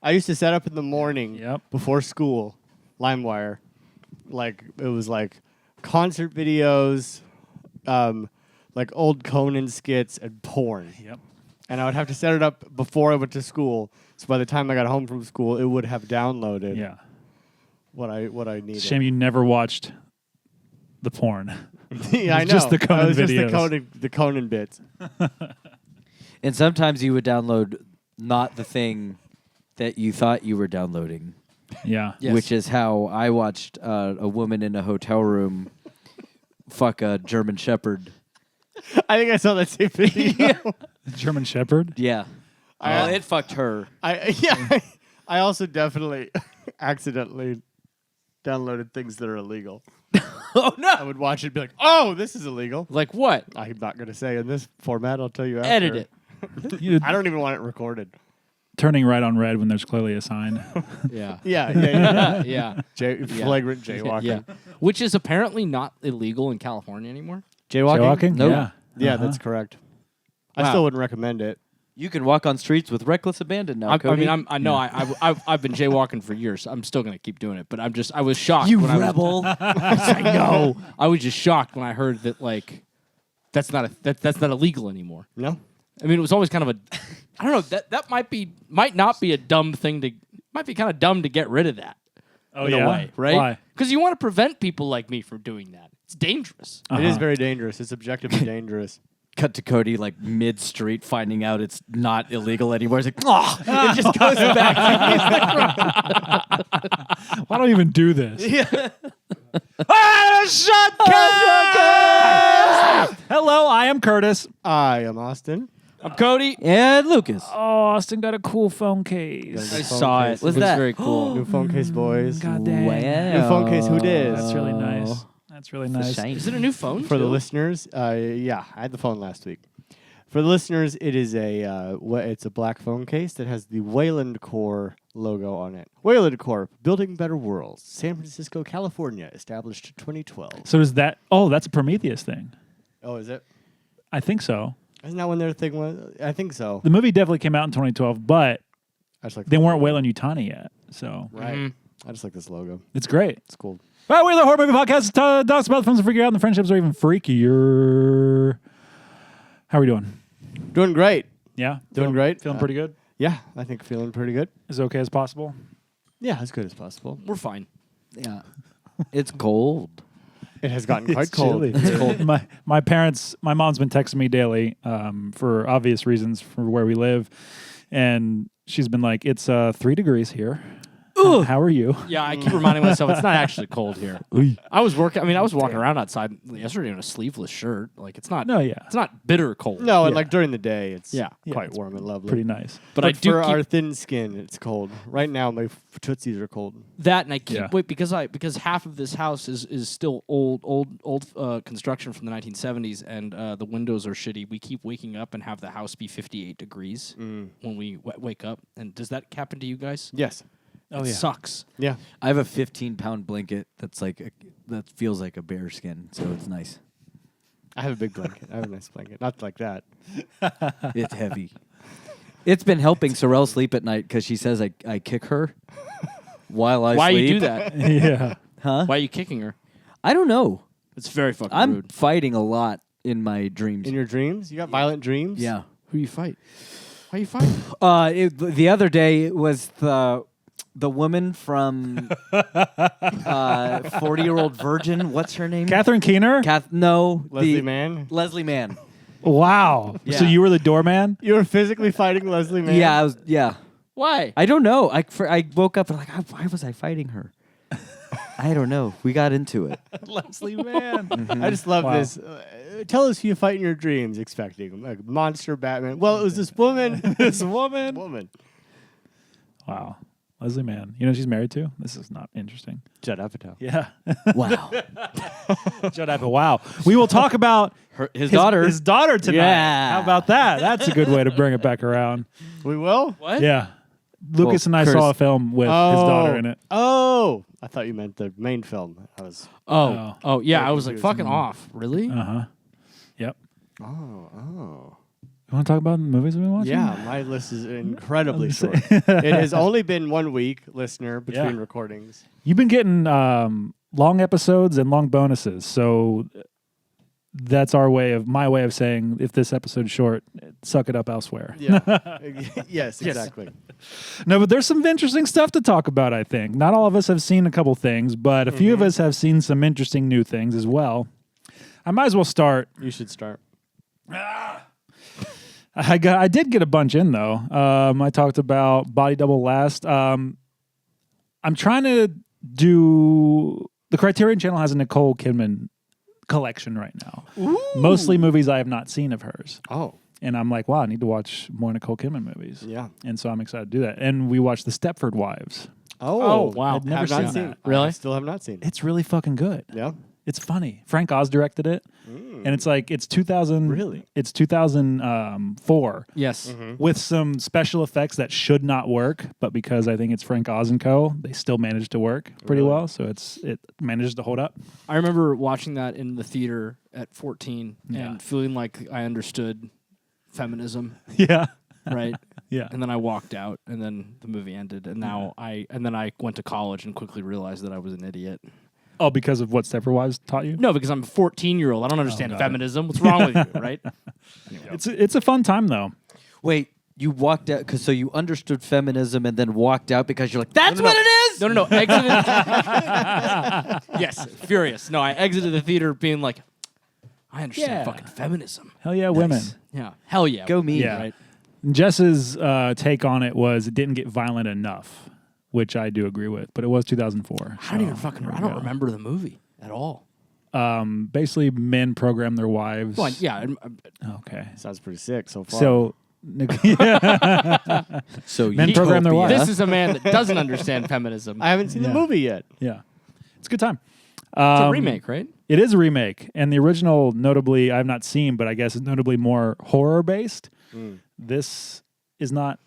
I used to set up in the morning Yep. before school, LimeWire. Like, it was like concert videos, like old Conan skits, and porn. Yep. And I would have to set it up before I went to school, so by the time I got home from school, it would have downloaded Yeah. what I needed. Shame you never watched the porn. Yeah, I know. Just the Conan it was videos. just the Conan bits. And sometimes you would download not the thing that you thought you were downloading. Yeah. Yes. Which is how I watched a woman in a hotel room fuck a German Shepherd. I think I saw that same video. German Shepherd? Yeah. It fucked her. I also definitely accidentally downloaded things that are illegal. Oh, no. I would watch it and be like, oh, this is illegal. Like what? I'm not going to say in this format. I'll tell you after. Edit it. I don't even want it recorded. Turning right on red when there's clearly a sign. Yeah. Yeah. Yeah. Flagrant jaywalking. Yeah. Which is apparently not illegal in California anymore. Jaywalking? Nope. Yeah. Yeah, that's correct. I Wow. still wouldn't recommend it. You can walk on streets with reckless abandon now, I Cody. mean, I've been jaywalking for years. I'm still gonna keep doing it, but I was shocked. you when rebel. I know. I was just shocked when I heard that that's not illegal anymore. No? I mean, it was always kind of a, I don't know. That might not be a dumb thing might be kind of dumb to get rid of that. Oh, in yeah? a way, right? Why? Because you want to prevent people like me from doing that. It's dangerous. It is very dangerous. It's objectively dangerous. Cut to Cody like mid-street finding out it's not illegal anymore. He's like, oh, it just goes back. Why don't I even do this? Hello, I am Curtis. I am Austin. I'm Cody. And Lucas. Oh, Austin got a cool phone case. I saw it. case. It What's was that? very cool. New phone case, boys. God dang. New phone case, who dis? That's really nice. That's really nice. Is it a new phone? For the too? listeners, yeah, I had the phone last week. For the listeners, it is it's a black phone case that has the Wayland Corp logo on it. Wayland Corp, building better worlds. San Francisco, California, established 2012. So does that? Oh, that's a Prometheus thing. Oh, is it? I think so. Isn't that when their thing was? I think so. The movie definitely came out in 2012, but I just like they weren't Wayland Yutani yet. So right. Mhm. I just like this logo. it's great. It's cool. All right, we're the Horror Movie Podcast. Talks about the films that freak you out and the friendships are even freakier. How are we doing? Doing great. Yeah? Doing great. Feeling pretty good? Yeah, I think feeling pretty good. As okay as possible? Yeah, as good as possible. We're fine. Yeah. It's cold. It has gotten quite It's cold. chilly. It's cold. My parents, my mom's been texting me daily for obvious reasons for where we live. And she's been like, it's 3 degrees here. How are you? Yeah, I keep reminding myself it's not actually cold here. I was walking around outside yesterday in a sleeveless shirt. Like it's not. No, yeah. It's not bitter cold. No, and Yeah. like during the day, it's Yeah. quite it's warm and lovely. Pretty nice. But I do for keep our thin skin, it's cold. Right now, my tootsies are cold. that, and I keep Yeah. because half of this house is still old construction from the 1970s, and the windows are shitty. We keep waking up and have the house be 58 degrees when we wake up. And does that happen to you guys? Yes. Oh, It yeah. sucks. Yeah. I have a 15-pound blanket that feels like a bear skin, so it's nice. I have a big blanket. I have a nice blanket. Not like that. It's heavy. It's been helping Sorrel sleep at night because she says I kick her while I Why sleep. you do that? Yeah. Huh? Why are you kicking her? I don't know. It's very fucking I'm rude. fighting a lot in my dreams. In your dreams? You got violent dreams? yeah. Who you fight? Why you fight? The other day it was the woman from 40-Year-Old Virgin. What's her name? Catherine Keener? No. Leslie Mann? Leslie Mann. Wow. Yeah. So you were the doorman? You were physically fighting Leslie Mann? Yeah. Why? I don't know. I woke up and why was I fighting her? I don't know. We got into it. Leslie Mann. I just love Wow. this. Tell us who you fight in your dreams, expecting like monster Batman. Well, it was this woman. This woman. Wow. Leslie Mann. You know who she's married to? This is not interesting. Judd Apatow. Yeah. Wow. Judd Apatow. Wow. We will talk about His daughter. His daughter tonight. Yeah. How about that? That's a good way to bring it back around. We will? What? Yeah. Lucas and I Curtis- saw a film with his daughter in it. Oh, I thought you meant the main film. I was. Oh, yeah. I was like, confused. fucking off. Really? Uh-huh. Yep. Oh. want to talk about the movies we've been watching? Yeah, my list is incredibly short. It has only been 1 week, listener, between recordings. You've been getting long episodes and long bonuses, so that's my way of saying if this episode's short, suck it up elsewhere. Yeah. Yes, exactly. No, but there's some interesting stuff to talk about, I think. Not all of us have seen a couple things, but a few of us have seen some interesting new things as well. I might as well start. You should start. I did get a bunch in, though. I talked about Body Double last. I'm trying to do... The Criterion Channel has a Nicole Kidman collection right now. Ooh. Mostly movies I have not seen of hers. Oh. And I'm like, wow, I need to watch more Nicole Kidman movies. Yeah. And so I'm excited to do that. And we watched The Stepford Wives. Oh, wow. I'd never Have seen not seen that. Really? I still have not seen. It's really fucking good. Yeah. It's funny. Frank Oz directed it. And it's like, it's 2000. Really? It's 2004. Yes. With some special effects that should not work, but because I think it's Frank Oz and Co., they still managed to work pretty Really? well. So it manages to hold up. I remember watching that in the theater at 14 Yeah. and feeling like I understood feminism, Yeah. right? Yeah. And then I walked out, and then the movie ended, and then I went to college and quickly realized that I was an idiot. Oh, because of what Stepford Wives taught you? No, because I'm a 14-year-old. I don't understand got it. feminism. What's wrong with you, right? It's a fun time though. Wait, you walked out so you understood feminism and then walked out because you're like, that's what it is? No. Exited. Yes, furious. No, I exited the theater being like, I understand Yeah. fucking feminism. Hell yeah, women. Yeah, hell yeah. Go me. Yeah. Right? Jess's take on it was it didn't get violent enough, which I do agree with, but it was 2004. I don't even fucking. I don't remember the movie at all. Basically, men program their wives. Well, yeah, Okay. Sounds pretty sick so far. So, So Men program their utopia. wives. this is a man that doesn't understand feminism. I haven't seen the Yeah. movie yet. yeah, it's a good time. It's a remake, right? It is a remake, and the original, notably, I've not seen, but I guess is notably more horror based. This is not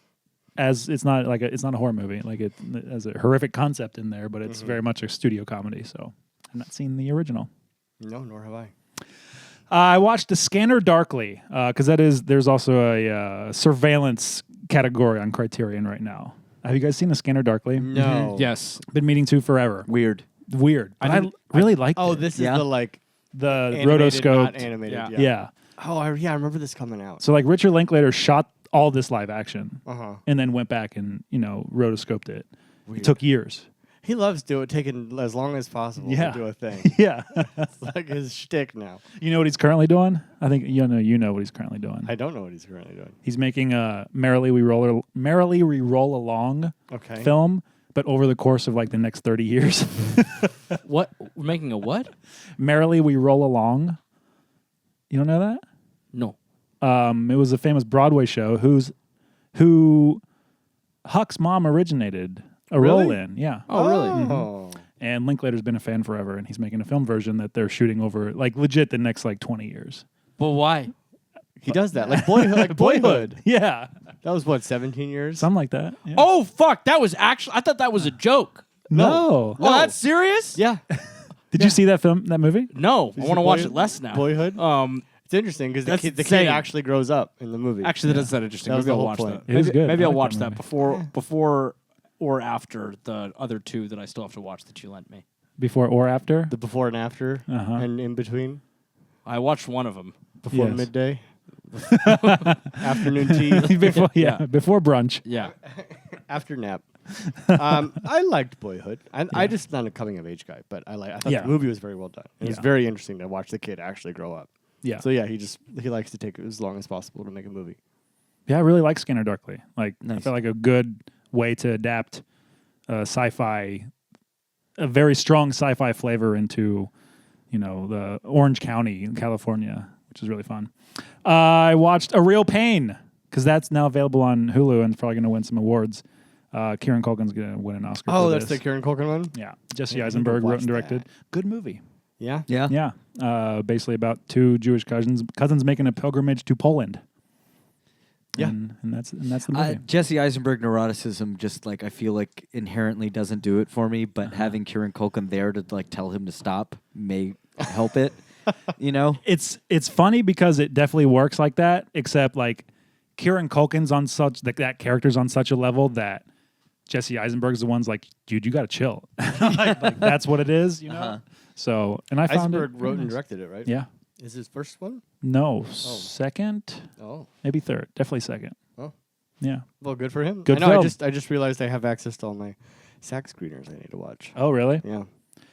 it's not a horror movie. Like it has a horrific concept in there, but it's very much a studio comedy. So I've not seen the original. No, nor have I. I watched The Scanner Darkly because there's also a surveillance category on Criterion right now. Have you guys seen The Scanner Darkly? No. Yes. Been meaning to forever. Weird. Weird. I really liked Oh, it. this Yeah. is the like The animated, rotoscope. not animated. Yeah. Yeah. Oh, I remember this coming out. So like Richard Linklater shot all this live action Uh-huh. and then went back and, rotoscoped it. Weird. It took years. He loves taking as long as possible Yeah. to do a thing. Yeah. It's like his shtick now. You know what he's currently doing? I think you know what he's currently doing. I don't know what he's currently doing. He's making a Merrily We Roll Along Okay. film, but over the course of like the next 30 years. What? We're making a what? Merrily We Roll Along. You don't know that? No. It was a famous Broadway show who Huck's mom originated a Really? role in. Yeah. Oh, really? Oh. And Linklater's been a fan forever, and he's making a film version that they're shooting over like legit the next like 20 years. But why? He does that. Like Boyhood. Yeah. That was what, 17 years? Something like that. Yeah. Oh, fuck. That was actually. I thought that was a joke. no. Oh, that's serious? Yeah. Did you see that movie? No. I you want to see watch Boyhood? it less now. Boyhood? It's interesting because That's the kid insane. actually grows up in the movie. Actually, that doesn't sound interesting. That was Maybe the I'll whole watch point. that. It is good. Maybe I I'll like watch that that movie. before or after the other two that I still have to watch that you lent me. Before or after? The before and after Uh-huh. and in between. I watched one of them. Before Yes. midday. Afternoon tea. Before brunch. Yeah. After nap. I liked Boyhood. I just not a coming of age guy, but I thought Yeah. the movie was very well done. It was Yeah. very interesting to watch the kid actually grow up. Yeah. So yeah, he likes to take as long as possible to make a movie. Yeah, I really like Scanner Darkly. Like, I Nice. feel like a good way to adapt sci-fi, a very strong sci-fi flavor into, the Orange County in California, which is really fun. I watched A Real Pain because that's now available on Hulu and it's probably going to win some awards. Kieran Culkin's going to win an Oscar. Oh, for that's this. the Kieran Culkin one? Yeah, Jesse I need to Eisenberg wrote watch and directed. that. Good movie. Yeah. Yeah. Yeah, basically about two Jewish cousins making a pilgrimage to Poland. Yeah. and that's the movie. Jesse Eisenberg neuroticism just like I feel like inherently doesn't do it for me, but having Kieran Culkin there to like tell him to stop may help it. It's funny because it definitely works like that, except like Kieran Culkin's on such that character's on such a level that Jesse Eisenberg's the one's like, dude, you got to chill. like that's what it is, you know. Uh-huh. So, and I found Eisenberg it wrote and nice. directed it, right? Yeah. Is his first one? No, second, Oh, maybe third, definitely second. Oh. Yeah. well, good for him. Good I know. film. I just realized I have access to all my SAG screeners. I need to watch. Oh, really? Yeah,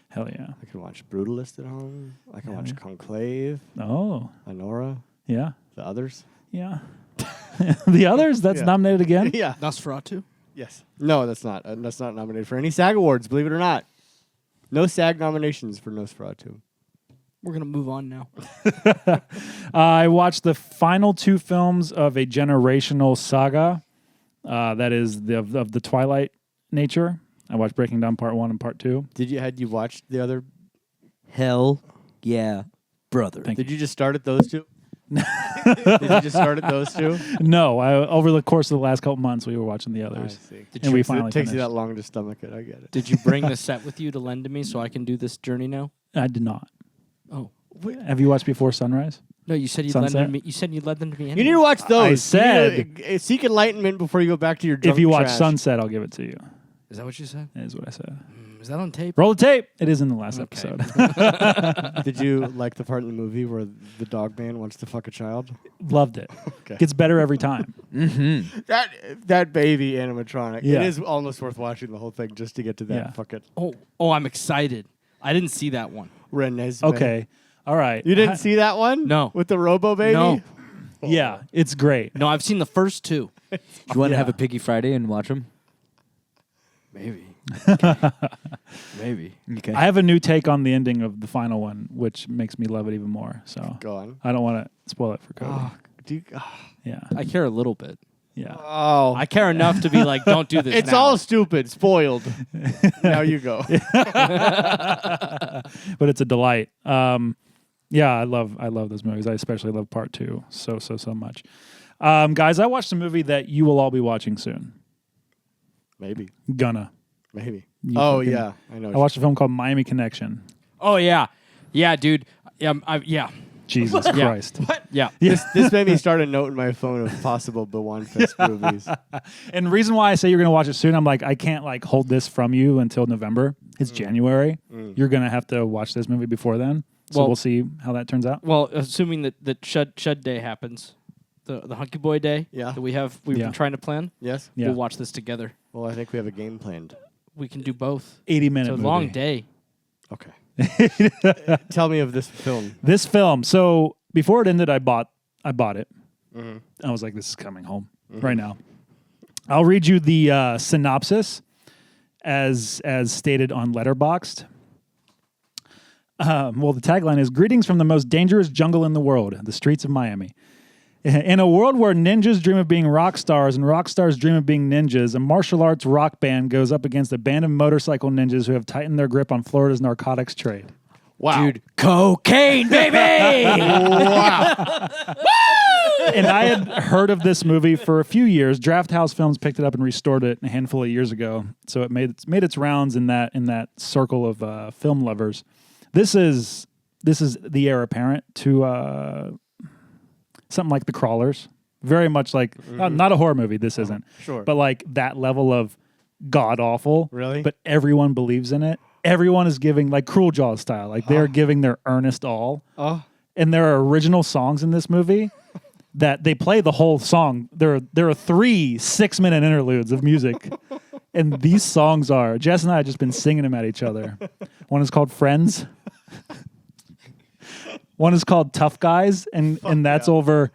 Hell yeah. I can watch Brutalist at home. I can Yeah. watch Conclave, Oh, Honora, yeah. the others. Yeah. The others, that's Yeah. nominated again? Yeah. Nosferatu. Yes. No, that's not. That's not nominated for any SAG awards. Believe it or not. No SAG nominations for Nosferatu. We're gonna move on now. I watched the final 2 films of a generational saga that is of the Twilight nature. I watched Breaking Down Part 1 and Part 2. Had you watched the other? Hell yeah, brother. Thank Did you just start at those two? Did you just start at those two? No, over the course of the last couple months, we were watching the others. see. And we It finally takes you finished. that long to stomach it. I get it. Did you bring the set with you to lend to me so I can do this journey now? I did not. Oh Have you watched Before Sunrise? no, you said you'd lend Sunset? them to me. You said you'd lend them to me. You Anyway. need to watch those. I said- You need to, seek enlightenment before you go back to your drunk If you watch trash. Sunset, I'll give it to you. Is that what you said? That is what I said. Is that on tape? Roll the tape. It is in the last Okay. episode. Did you like the part in the movie where the dog man wants to fuck a child? Loved it. Okay. Gets better every time. Mm-hmm. That baby animatronic. Yeah. It is almost worth watching the whole thing just to get to that Yeah. fucking Oh, I'm excited. I didn't see that one. Renesmee. Okay. All right. You didn't see that one? No. With the Robo Baby? No. Yeah, it's great. No, I've seen the first 2. Do you want to Yeah. have a Piggy Friday and watch them? Maybe. Maybe. Okay. I have a new take on the ending of the final one, which makes me love it even more. So Go on. I don't want to spoil it for Cody. Do you, Yeah. I care a little bit. Yeah. oh. I care enough to be like, don't do this. It's now. all stupid. Spoiled. Now you go. But it's a delight. Yeah, I love those movies. I especially love Part 2 so much. Guys, I watched a movie that you will all be watching soon. Maybe. Maybe. You Oh, fucking- yeah. I know. I watched a film called Miami Connection. Oh yeah, yeah, dude. Yeah. Jesus Yeah. Christ. Yeah. This made me start a note in my phone of possible Bawan Fest movies. And the reason why I say you're going to watch it soon, I'm like, I can't like hold this from you until November. It's January. You're going to have to watch this movie before then. So Well- we'll see how that turns out. Well, assuming that Shud Day happens, the Hunky Boy Day Yeah. that we've Yeah. been trying to plan. Yes? Yeah. We'll watch this together. Well, I think we have a game planned. We can do both. 80-minute It's a movie. long day. Okay. Tell me of this film. This film. So before it ended, I bought it. Mhm. I was like, this is coming home right now. I'll read you the synopsis as stated on Letterboxd. Well, the tagline is, "Greetings from the most dangerous jungle in the world, the streets of Miami. In a world where ninjas dream of being rock stars and rock stars dream of being ninjas, a martial arts rock band goes up against a band of motorcycle ninjas who have tightened their grip on Florida's narcotics trade." Wow. Dude, cocaine, baby! Wow. And I had heard of this movie for a few years. Draft House Films picked it up and restored it a handful of years ago. So it made its rounds in that circle of film lovers. This is the heir apparent to something like The Crawlers. Very much like not a horror movie. This isn't, Sure. but like that level of god awful. Really? But everyone believes in it. Everyone is giving like Cruel Jaws style. Like they're giving their earnest all. Oh. And there are original songs in this movie that they play the whole song. There are 3 6-minute interludes of music. And these songs are, Jess and I have just been singing them at each other. One is called Friends. One is called Tough Guys. And that's over,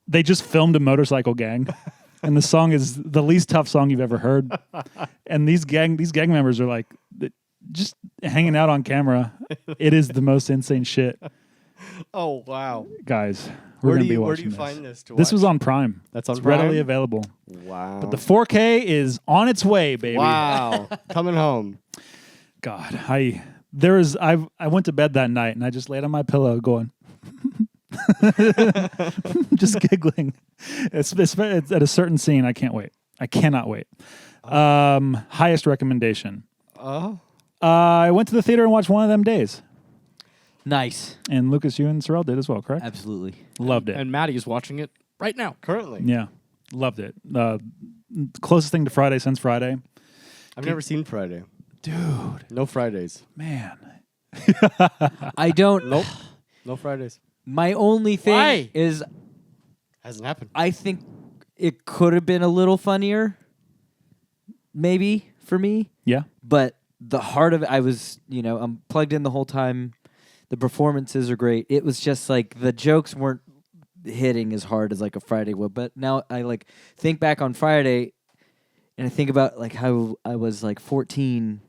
they just filmed a motorcycle gang. And the song is the least tough song you've ever heard. And these gang members are like, just hanging out on camera. It is the most insane shit. Oh, wow. Guys, we're going to be watching Where do you this. find this to watch? This was on Prime. That's on It's Prime? readily available. Wow. But the 4K is on its way, baby. Wow. Coming home. God, I went to bed that night and I just laid on my pillow going, just giggling. It's at a certain scene. I can't wait. I cannot wait. Highest recommendation. Oh. I went to the theater and watched One of Them Days. Nice. And Lucas, you and Sorrell did as well, correct? Absolutely. Loved it. And Maddie is watching it right now. Currently. Yeah, loved it. Closest thing to Friday since Friday. I've never seen Friday. Dude, No Fridays. man. I don't. Nope. No Fridays. My only thing Why? is Hasn't happened. I think it could have been a little funnier, maybe for me. Yeah. But the heart of it, I was, I'm plugged in the whole time. The performances are great. It was just like the jokes weren't hitting as hard as like a Friday would. But now I like think back on Friday, and I think about like how I was like 14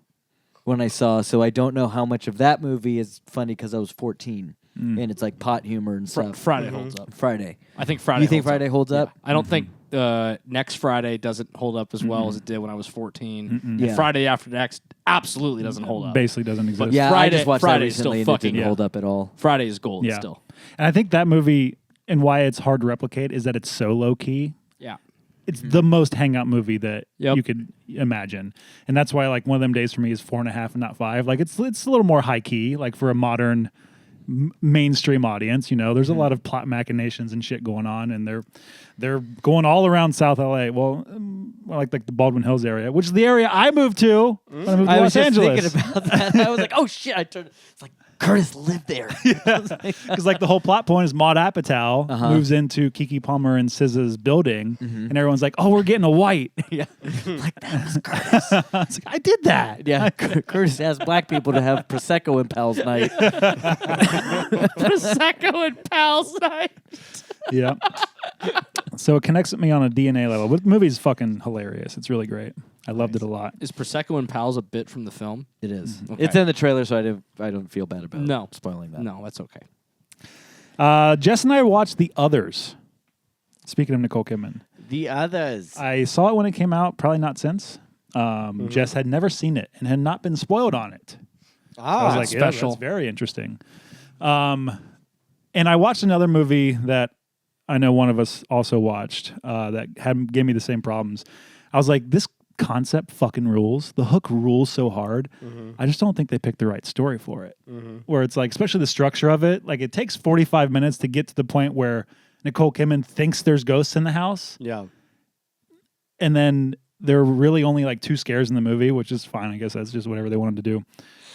when I saw. So I don't know how much of that movie is funny because I was 14, and it's like pot humor and stuff. Friday holds up. Friday. I think Friday. You think holds Friday up. holds up? Yeah. I don't think next Friday doesn't hold up as well as it did when I was 14. And Yeah. Friday after next absolutely doesn't hold up. Basically doesn't exist. Yeah, Friday- I just watched Friday that is still recently and it fucking- didn't hold up at all. Friday is gold Yeah. still. And I think that movie and why it's hard to replicate is that it's so low key. Yeah. It's the most hangout movie that Yep. you could imagine, and that's why like one of them days for me is 4.5 and not 5. Like it's a little more high key, like for a modern mainstream audience. There's a lot of plot machinations and shit going on, and they're going all around South LA. Well, like the Baldwin Hills area, which is the area I moved to when I moved to I Los was just Angeles. thinking about that. I was like, oh shit! I turned. It's like Curtis lived there. Because like the whole plot point is Maude Apatow moves into Keke Palmer and SZA's building, and everyone's like, "Oh, we're getting a white." Yeah, like that was Curtis. It's like, I did that. Yeah, Curtis asked black people to have prosecco and pals night. Prosecco and pals night. Yeah. So it connects with me on a DNA level. But the movie's fucking hilarious. It's really great. I loved it a lot. Is Prosecco and pals a bit from the film? It is. Okay. It's in the trailer, so I don't feel bad about No. spoiling that. No, that's okay. Jess and I watched The Others. Speaking of Nicole Kidman, The Others. I saw it when it came out. Probably not since. Jess had never seen it and had not been spoiled on it. I was like, yeah, special. that's very interesting. And I watched another movie that I know one of us also watched that gave me the same problems. I was like, this concept fucking rules. The hook rules so hard. I just don't think they picked the right story for it. Where it's like, especially the structure of it, like it takes 45 minutes to get to the point where Nicole Kidman thinks there's ghosts in the house. Yeah. And then there are really only like 2 scares in the movie, which is fine. I guess that's just whatever they wanted to do.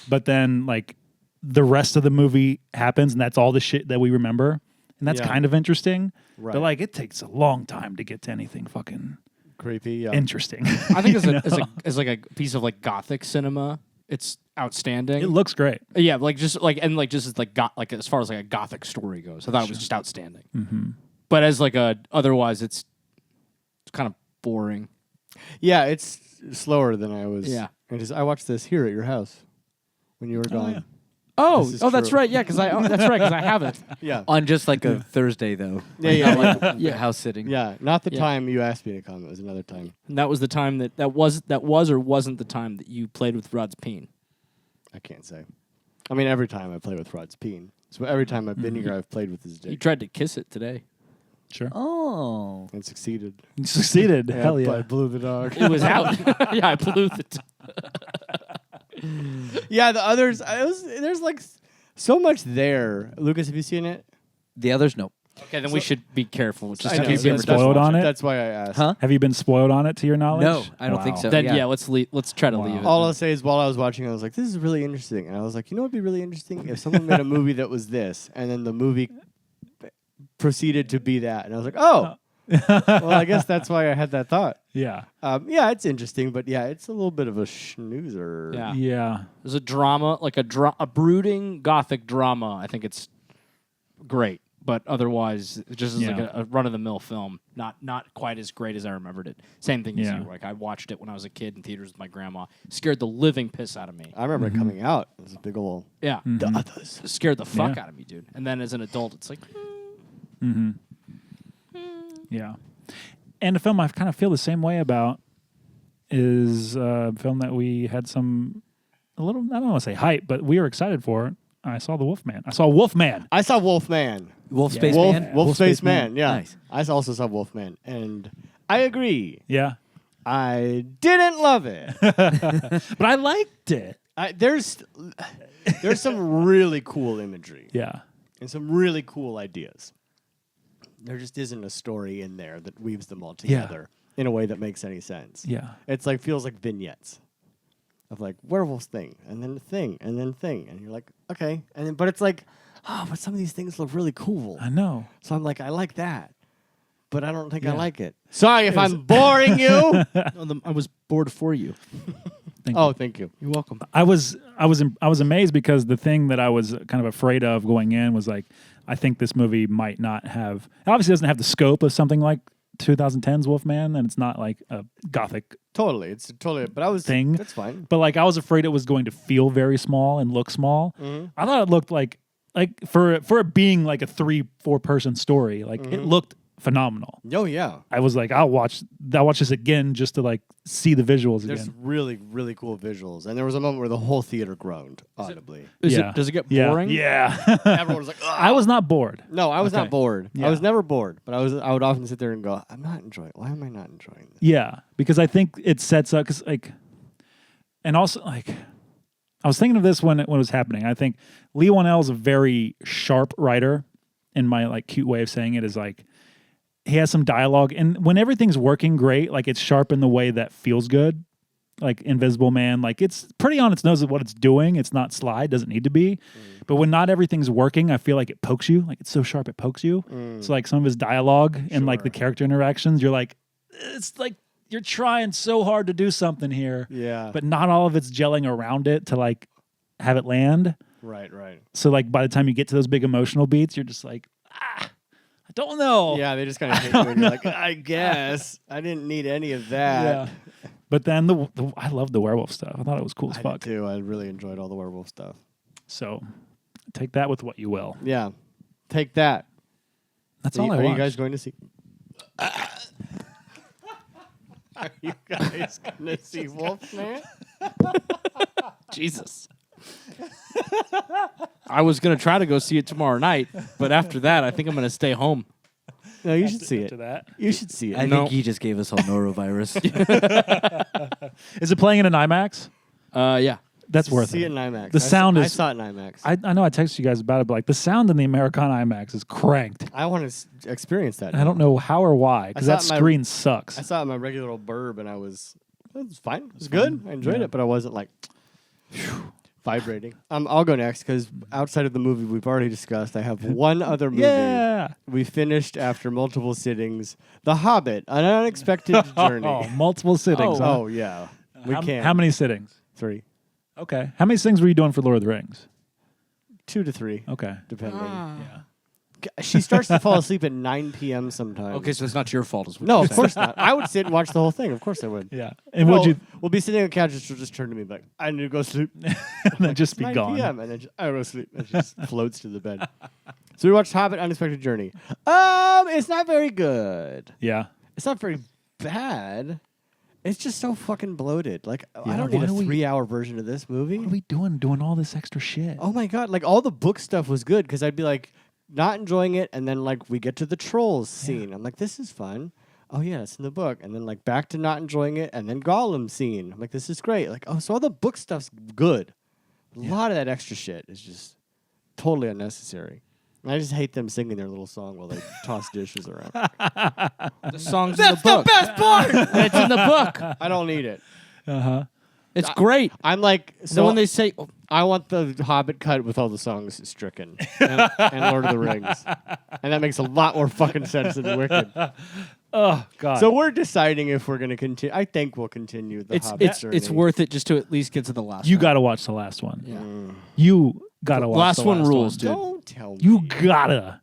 But then like the rest of the movie happens and that's all the shit that we remember. And that's kind of interesting. Right. But like it takes a long time to get to anything fucking Creepy. Yeah. interesting. I think as like a piece of like gothic cinema, it's outstanding. It looks great. Yeah, like just like and like just as like like as far as like a gothic story goes, I thought it was just outstanding. But as like a otherwise, it's kind of boring. Yeah, it's slower than I was. Yeah. I watched this here at your house when you were gone. yeah. Oh, This is that's true. right. Yeah, because that's right because I haven't. Yeah. On just like a Thursday though. Yeah. Not like house sitting. Yeah. Not the Yeah. time you asked me to come. It was another time. And that was the time that was or wasn't the time that you played with Rod's peen. I can't say. I mean, every time I play with Rod's peen. So every time I've been here, I've played with his You dick tried to kiss it today. Sure. Oh. and succeeded. You succeeded. Hell but I yeah. blew the dog. It was out. Yeah, I blew the. Yeah, the others. There's like so much there. Lucas, have you seen it? The others, no. Okay, then we should be careful. Just I in know, case you you been ever does spoiled watch on it? That's why I asked. Huh? Have you been spoiled on it to your knowledge? No, I don't think Wow. so. Then yeah. let's try to leave it. All I'll say is while I was watching, I was like, this is really interesting. And I was like, you know what would be really interesting? If someone made a movie that was this, and then the movie proceeded to be that. And I was like, oh. Well, I guess that's why I had that thought. Yeah. Yeah, it's interesting, but yeah, it's a little bit of a snoozer. Yeah. Yeah. There's a drama, like a brooding gothic drama. I think it's great, but otherwise, it just is like Yeah. a run of the mill film. Not quite as great as I remembered it. Same thing as Yeah. you. Like I watched it when I was a kid in theaters with my grandma. Scared the living piss out of me. I remember it coming out. It was a big old Yeah, the others. it scared the fuck Yeah. out of me, dude. And then as an adult, it's like Yeah. And a film I kind of feel the same way about is a film that we had I don't want to say hype, but we were excited for. I saw Wolfman. I saw Wolfman. Wolf Yeah. Space Wolf, Man? Wolf Space Space Man. Man. Yeah. Nice. I also saw Wolfman, and I agree. Yeah. I didn't love it. But I liked it. There's some really cool imagery Yeah. and some really cool ideas. there just isn't a story in there that weaves them all together in a way that makes any sense. Yeah. It's like feels like vignettes of like werewolves thing and then thing and then thing, and you're like, okay, and then but it's like, oh, but some of these things look really cool. I know. So I'm like, I like that, but I don't think I Yeah. like it. Sorry if I'm boring you. I was bored for you. Thank you. You're welcome. I was amazed because the thing that I was kind of afraid of going in was like, I think this movie might not have, it obviously doesn't have the scope of something like 2010's Wolfman, and it's not like a gothic Totally, it's totally. But I was thing. That's fine. But like I was afraid it was going to feel very small and look small. I thought it looked like for it being like a 3-4 person story, like it looked phenomenal. Oh yeah, I was like, I'll watch this again just to like see the visuals there's again. really really cool visuals, and there was a moment where the whole theater groaned audibly. Does it get boring? Yeah. Everyone was like, "Ugh." I was not bored. No, I was Okay. not bored. Yeah. I was never bored, but I would often sit there and go, I'm not enjoying. Why am I not enjoying this? Yeah, because I think it sets up because like, and also like, I was thinking of this when it was happening. I think Lee Whannell is a very sharp writer, in my like cute way of saying it is like, he has some dialogue, and when everything's working great, like it's sharp in the way that feels good. Like Invisible Man, like it's pretty on its nose of what it's doing. It's not sly, doesn't need to be. But when not everything's working, I feel like it pokes you. Like it's so sharp, it pokes you. So like some of his dialogue and like the character interactions, you're like, it's like you're trying so hard to do something here, Yeah. but not all of it's gelling around it to like have it land. Right. So like by the time you get to those big emotional beats, you're just like, I don't know. Yeah, they just kind of hit you, and you're like, I guess I didn't need any of that. Yeah. But then the I love the werewolf stuff. I thought it was cool as I fuck. did too. I really enjoyed all the werewolf stuff. So take that with what you will. Yeah, take that. That's Are all you, I are watched. you guys going to see? Are you guys going to see Wolfman? Jesus. I was gonna try to go see it tomorrow night, but after that, I think I'm gonna stay home. No, you should see After it. that. You should see it. I No. think he just gave us all norovirus. Is it playing in an IMAX? Yeah. That's worth see it. it in IMAX. The sound I is- saw it in IMAX. I know I texted you guys about it, but like the sound in the Americana IMAX is cranked. I want to experience that. And I don't know how or why, because I that saw it in my- screen sucks. I saw it in my regular old burb, and it was fine. It was good. I enjoyed Yeah. it, but I wasn't like vibrating. I'll go next because outside of the movie we've already discussed, I have one other movie Yeah. we finished after multiple sittings. The Hobbit: An Unexpected Journey. Oh, multiple sittings. huh? Oh yeah, we how, can't. How many sittings? 3, Okay. How many sittings were you doing for Lord of the Rings? 2 to 3, Okay. depending. Yeah. She starts to fall asleep at 9 p.m. sometimes. Okay, so it's not your fault. Is what No, you're of saying. course not. I would sit and watch the whole thing. Of course I would. Yeah. And would you We'll be sitting on the couch, and she'll just turn to me like, "I need to go sleep." and then just be 9 gone? p.m. and then I go to sleep, and she just floats to the bed. So we watched Hobbit: Unexpected Journey. It's not very good. Yeah. It's not very bad. It's just so fucking bloated. Like I Yeah, don't need why a do we- 3-hour version of this movie. What are we doing all this extra shit? Oh my god! Like all the book stuff was good because I'd be like not enjoying it, and then like we get to the trolls scene. I'm like, this is fun. Oh yeah, it's in the book, and then like back to not enjoying it, and then Gollum scene. I'm like, this is great. Like oh, so all the book stuff's good. A lot of that extra shit is just totally unnecessary. And I just hate them singing their little song while they toss dishes around. The song's in the book. best part. It's in the book. I don't need it. Uh-huh. It's great. I'm like, So so when they say, I want the Hobbit cut with all the songs stricken and Lord of the Rings, and that makes a lot more fucking sense than Wicked. Oh God. So we're deciding if we're going to continue. I think we'll continue the Hobbit journey. it's worth it just to at least get to the last you one. got to watch the last one. Yeah. You got to watch Last the one last rules, dude. Don't tell me. You gotta.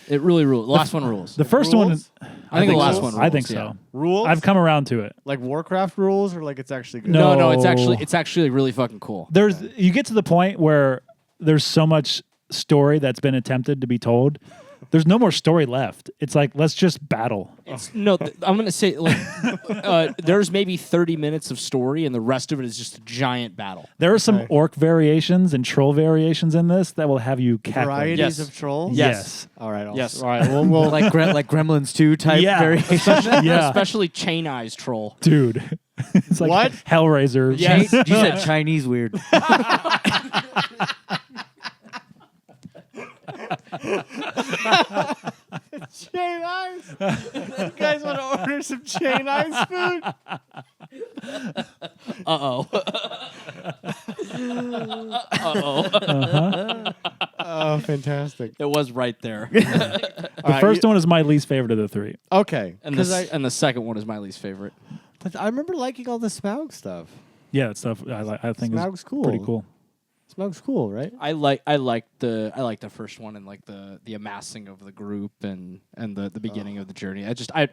It really rules. The last one rules. The first Rules? one. I think the last rules? one rules. I think so. yeah. Rules? I've come around to it. like Warcraft rules, or like it's actually good. No. No, it's actually really fucking cool. There's you get to the point where there's so much story that's been attempted to be told. There's no more story left. It's like let's just battle. No, I'm gonna say like there's maybe 30 minutes of story, and the rest of it is just a giant battle. There are some Okay. orc variations and troll variations in this that will have you cackling. Varieties Yes. of trolls. Yes. All right. Yes. All right. We'll like Gremlins 2 type Yeah. variation. Yeah. Especially Chain Eyes Troll. Dude. It's like What? Hellraiser. Yes. You said Chinese weird. Chain Ice. You guys want to order some Chain Ice food? Uh-oh. Uh-oh. Oh, fantastic. It was right there. The first one is my least favorite of the three. Okay. And the second one is my least favorite. But I remember liking all the Smaug stuff. Yeah, that stuff I think Smaug's is cool. pretty cool. Smaug's cool, right? I like the first one and like the amassing of the group and the beginning of the journey. I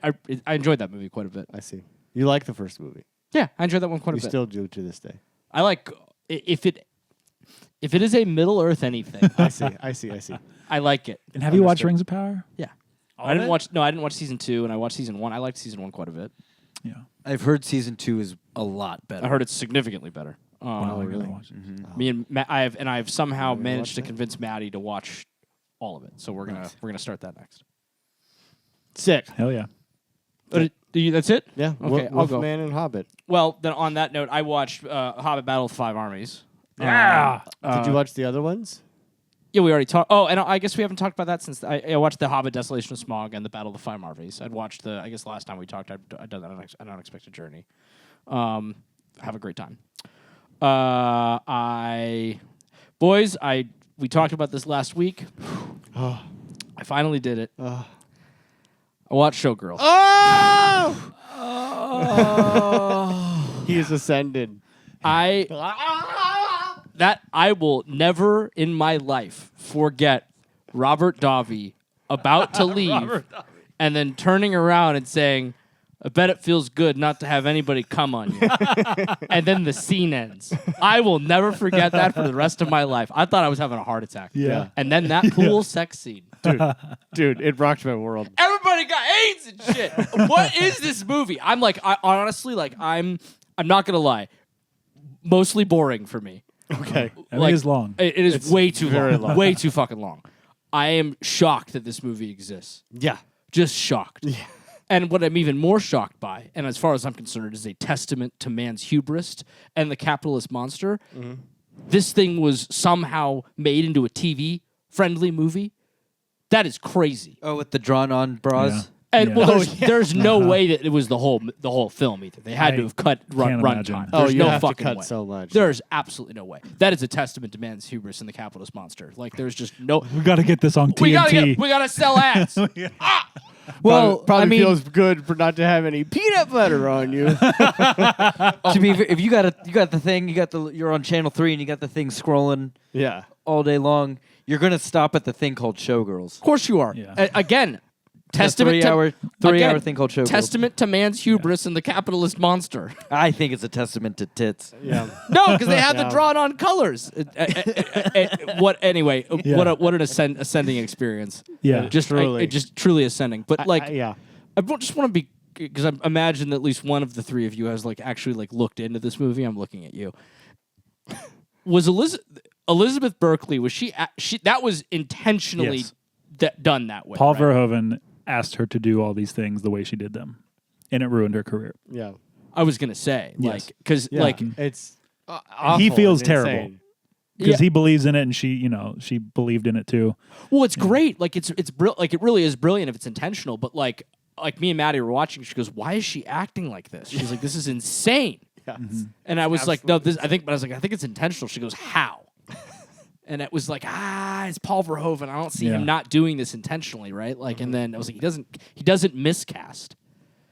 enjoyed that movie quite a bit. I see. You like the first movie. Yeah, I enjoyed that one quite a You bit. still do to this day. I like if it is a Middle Earth anything, I see. I like it. And have you watched Understood. Rings of Power? Yeah. All I didn't of it? watch season 2 and I watched season 1. I liked season 1 quite a bit. Yeah. I've heard season 2 is a lot better. I heard it's significantly better. Wow, I really? gotta watch it. Me and Matt, I've somehow Have you managed watched to it? convince Maddie to watch all of it. So we're gonna start that next. Sick. Hell yeah. That's it? Yeah. Okay, I'll go. Wolfman and Hobbit. Well, then on that note, I watched Hobbit Battle of the Five Armies. Yeah. Did you watch the other ones? Yeah, we already talked. Oh, and I guess we haven't talked about that since I watched the Hobbit: Desolation of Smaug and the Battle of the Five Armies. I'd watched I guess last time we talked, I'd done that on An Unexpected Journey. Have a great time. We talked about this last week. Oh. I finally did it. Oh. I watched Showgirls. He is ascended. I will never in my life forget Robert Davi about to leave and then turning around and saying, I bet it feels good not to have anybody come on you. And then the scene ends. I will never forget that for the rest of my life. I thought I was having a heart attack. Yeah. And then that pool sex scene. Dude, it rocked my world. Everybody got AIDS and shit. What is this movie? I'm like, I honestly, like, I'm not gonna lie, mostly boring for me. Okay. I think it's long. It is It's way too very long. long. Way too fucking long. I am shocked that this movie exists. Yeah. Just shocked. Yeah. And what I'm even more shocked by, and as far as I'm concerned, is a testament to man's hubris and the capitalist monster. Mm-hmm. This thing was somehow made into a TV-friendly movie. That is crazy. Oh, with the drawn-on bras? Yeah. And Yeah. well, there's no way that it was the whole film either. They had I to have cut can't run imagine. time. Oh, There's you no have to fucking cut way. so much. There's absolutely no way. That is a testament to man's hubris and the capitalist monster. Like there's just no. We got to get this on TNT. We gotta sell ads. Well, probably I mean, feels good for not to have any peanut butter on you. to be, if you got the thing, you're on channel 3 and you got the thing scrolling Yeah. all day long. You're gonna stop at the thing called Showgirls. Of course you are. Yeah. Again, The testament to three-hour thing called Showgirls. testament to man's hubris and the capitalist monster. I think it's a testament to tits. Yeah. No, because they had the Yeah. drawn-on colors. What anyway? Yeah. What an ascending experience. Yeah. Just Truly. just truly ascending. But like, yeah. I just want to be, because I imagine that at least one of the three of you has like actually like looked into this movie. I'm looking at you. Was Elizabeth Berkley? Was she that was intentionally Yes. done that way? Paul right? Verhoeven asked her to do all these things the way she did them, and it ruined her career. Yeah. I was gonna say Yes. like because Yeah. like It's He awful feels and terrible. insane. Because Yeah. he believes in it, and she believed in it too. well, it's great. Like it's like it really is brilliant if it's intentional. But like me and Maddie were watching. She goes, "Why is she acting like this?" She's like, "This is insane." Yeah. And I was like, "No, Absolutely this." I was like, "I think it's intentional." She goes, "How?" And it was like, it's Paul Verhoeven. I don't see him Yeah. not doing this intentionally, right? Like, and then I was like, he doesn't miscast.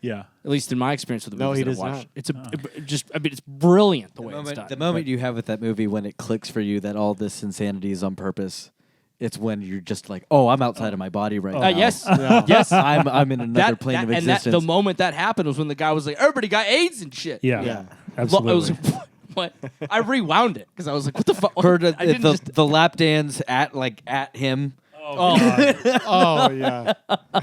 Yeah. At least in my experience with the No, movies he that I've does watched. not. It's brilliant the way it's done. The moment you have with that movie when it clicks for you that all this insanity is on purpose, it's when you're just like, oh, I'm outside of my body right now. Yes, Yeah. yes. I'm in another plane of existence. And the moment that happened was when the guy was like, everybody got AIDS and shit. Yeah. Yeah. Absolutely. I was like, what? I rewound it because I was like, what the fuck? Heard I didn't just. the lap dance at him. Oh. Oh yeah.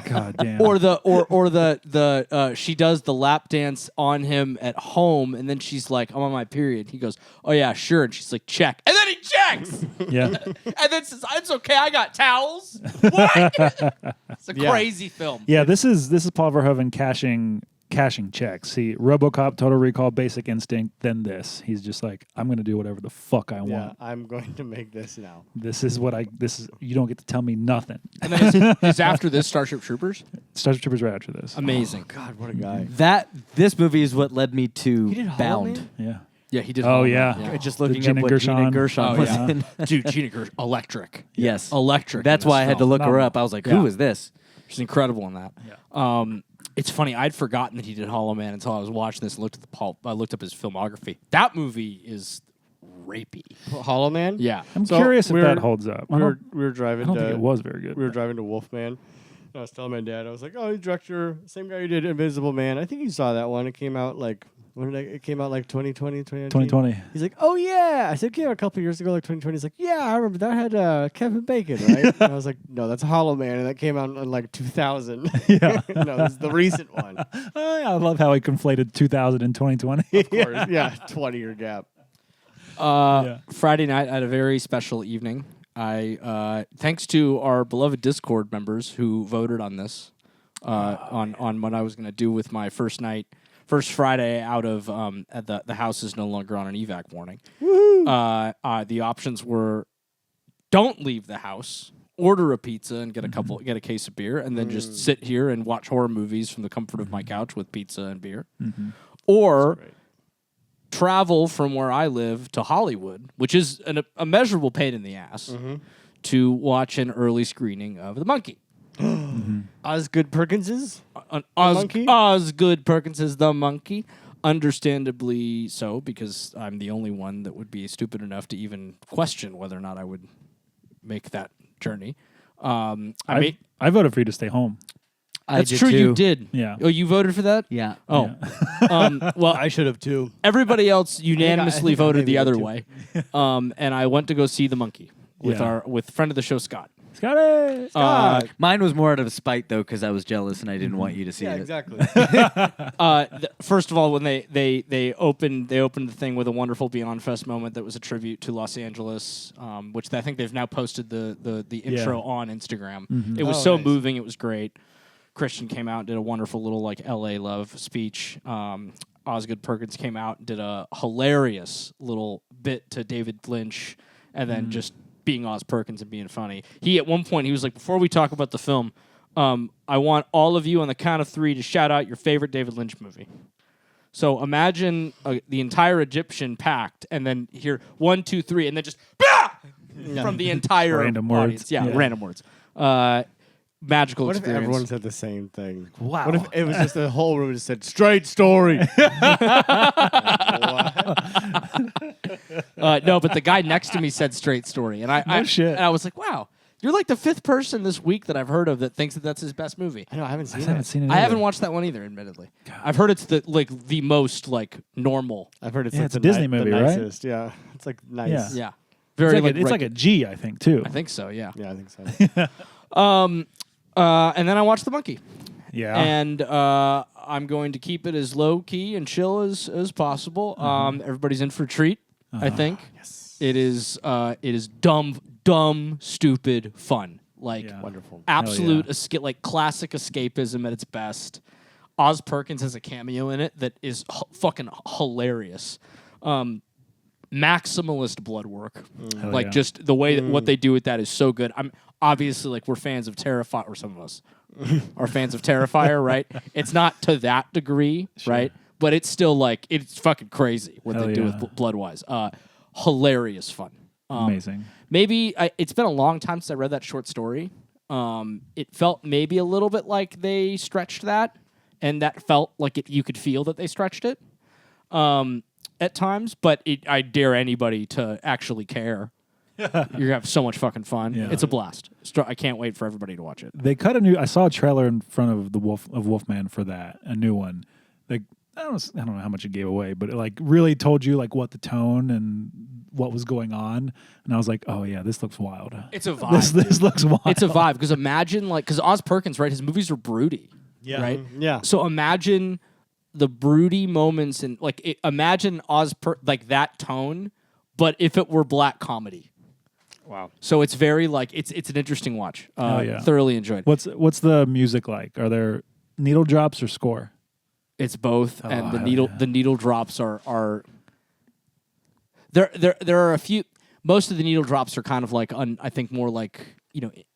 God damn. Or the she does the lap dance on him at home, and then she's like, "I'm on my period." He goes, "Oh yeah, sure," and she's like, "Check," and then he checks, yeah. and then says, "It's okay, I got towels." What? It's a Yeah. crazy film. Yeah. This is Paul Verhoeven cashing cashing checks. See, RoboCop, Total Recall, Basic Instinct, then this. He's just like, I'm going to do whatever the fuck I Yeah, want. I'm going to make this now. This is you don't get to tell me nothing. And then is after this Starship Troopers? Starship Troopers right after this. Amazing. God, what a guy. This movie is what led me to He did Hollow Bound. Man? Yeah. Yeah, he did. Oh, Hollow yeah. Man, Just The looking Gina up what Gina Gershon. Gershon Oh, was yeah. in. Dude, Gina Gershon, electric. Yes. Electric. That's in why I this had to film. look her Phenomenal. up. I was like, Yeah. who is this? She's incredible in that. Yeah. It's funny. I'd forgotten that he did Hollow Man until I was watching this and looked at the pulp. I looked up his filmography. That movie is rapey. Hollow Man? Yeah. I'm So curious if we're- that holds up. We were driving I don't to, think it was very good. we were driving to Wolfman. And I was telling my dad, I was like, oh, the director, same guy who did Invisible Man. I think he saw that one. It came out like, it came out like 2020, 2019. 2020. He's like, oh, yeah. I said, it came out a couple years ago, like 2020. He's like, yeah, I remember that had Kevin Bacon, right? And I was like, no, that's Hollow Man. And that came out in like 2000. Yeah. No, this is the recent one. Oh, yeah, I love how he conflated 2000 and 2020. Of course. Yeah, 20-year gap. Friday night, I had a very special evening. I thanks to our beloved Discord members who voted on this, on what I was going to do with my first Friday out of the house is no longer on an evac warning. The options were: don't leave the house, order a pizza and get a case of beer, and then just sit here and watch horror movies from the comfort of my couch with pizza and beer, or travel from where I live to Hollywood, which is a measurable pain in the ass, to watch an early screening of The Monkey. Osgood Perkins's? Monkey? Osgood Perkins's The Monkey. Understandably so, because I'm the only one that would be stupid enough to even question whether or not I would make that journey. I voted for you to stay home. That's did true, too. you did. Yeah. Oh, you voted for that? Yeah. Oh. Well, I should have too. everybody else unanimously I voted maybe the other too. way. And I went to go see The Monkey with Yeah. with friend of the show, Scott. Scotty! Mine was more out of spite though, because I was jealous and I didn't want you to see Yeah, it. exactly. First of all, when they opened the thing with a wonderful Beyond Fest moment that was a tribute to Los Angeles, which I think they've now posted the intro on Instagram. It was Oh, so nice. moving, it was great. Christian came out and did a wonderful little like LA love speech. Osgood Perkins came out and did a hilarious little bit to David Lynch, and then just being Oz Perkins and being funny. He at one point he was like, before we talk about the film, I want all of you on the count of 3 to shout out your favorite David Lynch movie. So imagine the entire Egyptian packed, and then hear 1, 2, 3, and then just from the entire Random audience. words. Yeah, Yeah. random words. Magical What if experience. everyone said the same thing? Wow. What if it was just the whole room just said, straight story? No, but the guy next to me said straight story, and I shit. And I was like, wow, you're like the 5th person this week that I've heard of that thinks that that's his best movie. I know, I haven't seen I it. haven't seen it I haven't either. watched that one either, admittedly. I've heard it's the most like normal. I've heard it's Yeah, like it's the a Disney the movie, right? nicest. Yeah, it's like nice. Yeah. Yeah, very It's like a G, I think, too. I think so. Yeah. Yeah, I think so. And then I watched The Monkey, Yeah. and I'm going to keep it as low key and chill as possible. Everybody's in for a treat. I think. Yes. It is dumb, stupid fun. Like Yeah. Wonderful. absolute Hell like classic escapism at its best. Oz Perkins has a cameo in it that is fucking hilarious. Maximalist blood work. Hell Like yeah. just the way that what they do with that is so good. I'm obviously like we're fans of Terrifier, or some of us are fans of Terrifier, right? It's not to that degree, right? But it's still like it's fucking crazy what Hell they do yeah. with Bloodwise. Hilarious fun. Amazing. Maybe it's been a long time since I read that short story. It felt maybe a little bit like they stretched that, and that felt like you could feel that they stretched it at times. But I dare anybody to actually care. You're gonna have so much fucking fun. Yeah. It's a blast. I can't wait for everybody to watch it. They cut a new. I saw a trailer in front of the Wolfman for that, a new one. Like I don't know how much it gave away, but it like really told you like what the tone and what was going on, and I was like, oh yeah, this looks wild. It's a vibe. This looks wild. It's a vibe because imagine because Oz Perkins, right? His movies are broody, right? Yeah. So imagine the broody moments and imagine like that tone, but if it were black comedy. Wow. So it's very it's an interesting watch. Oh, yeah. Thoroughly enjoyed. What's the music like? Are there needle drops or score? It's both, and the hell needle drops are there are a few. Most of the needle drops are kind of like I think more like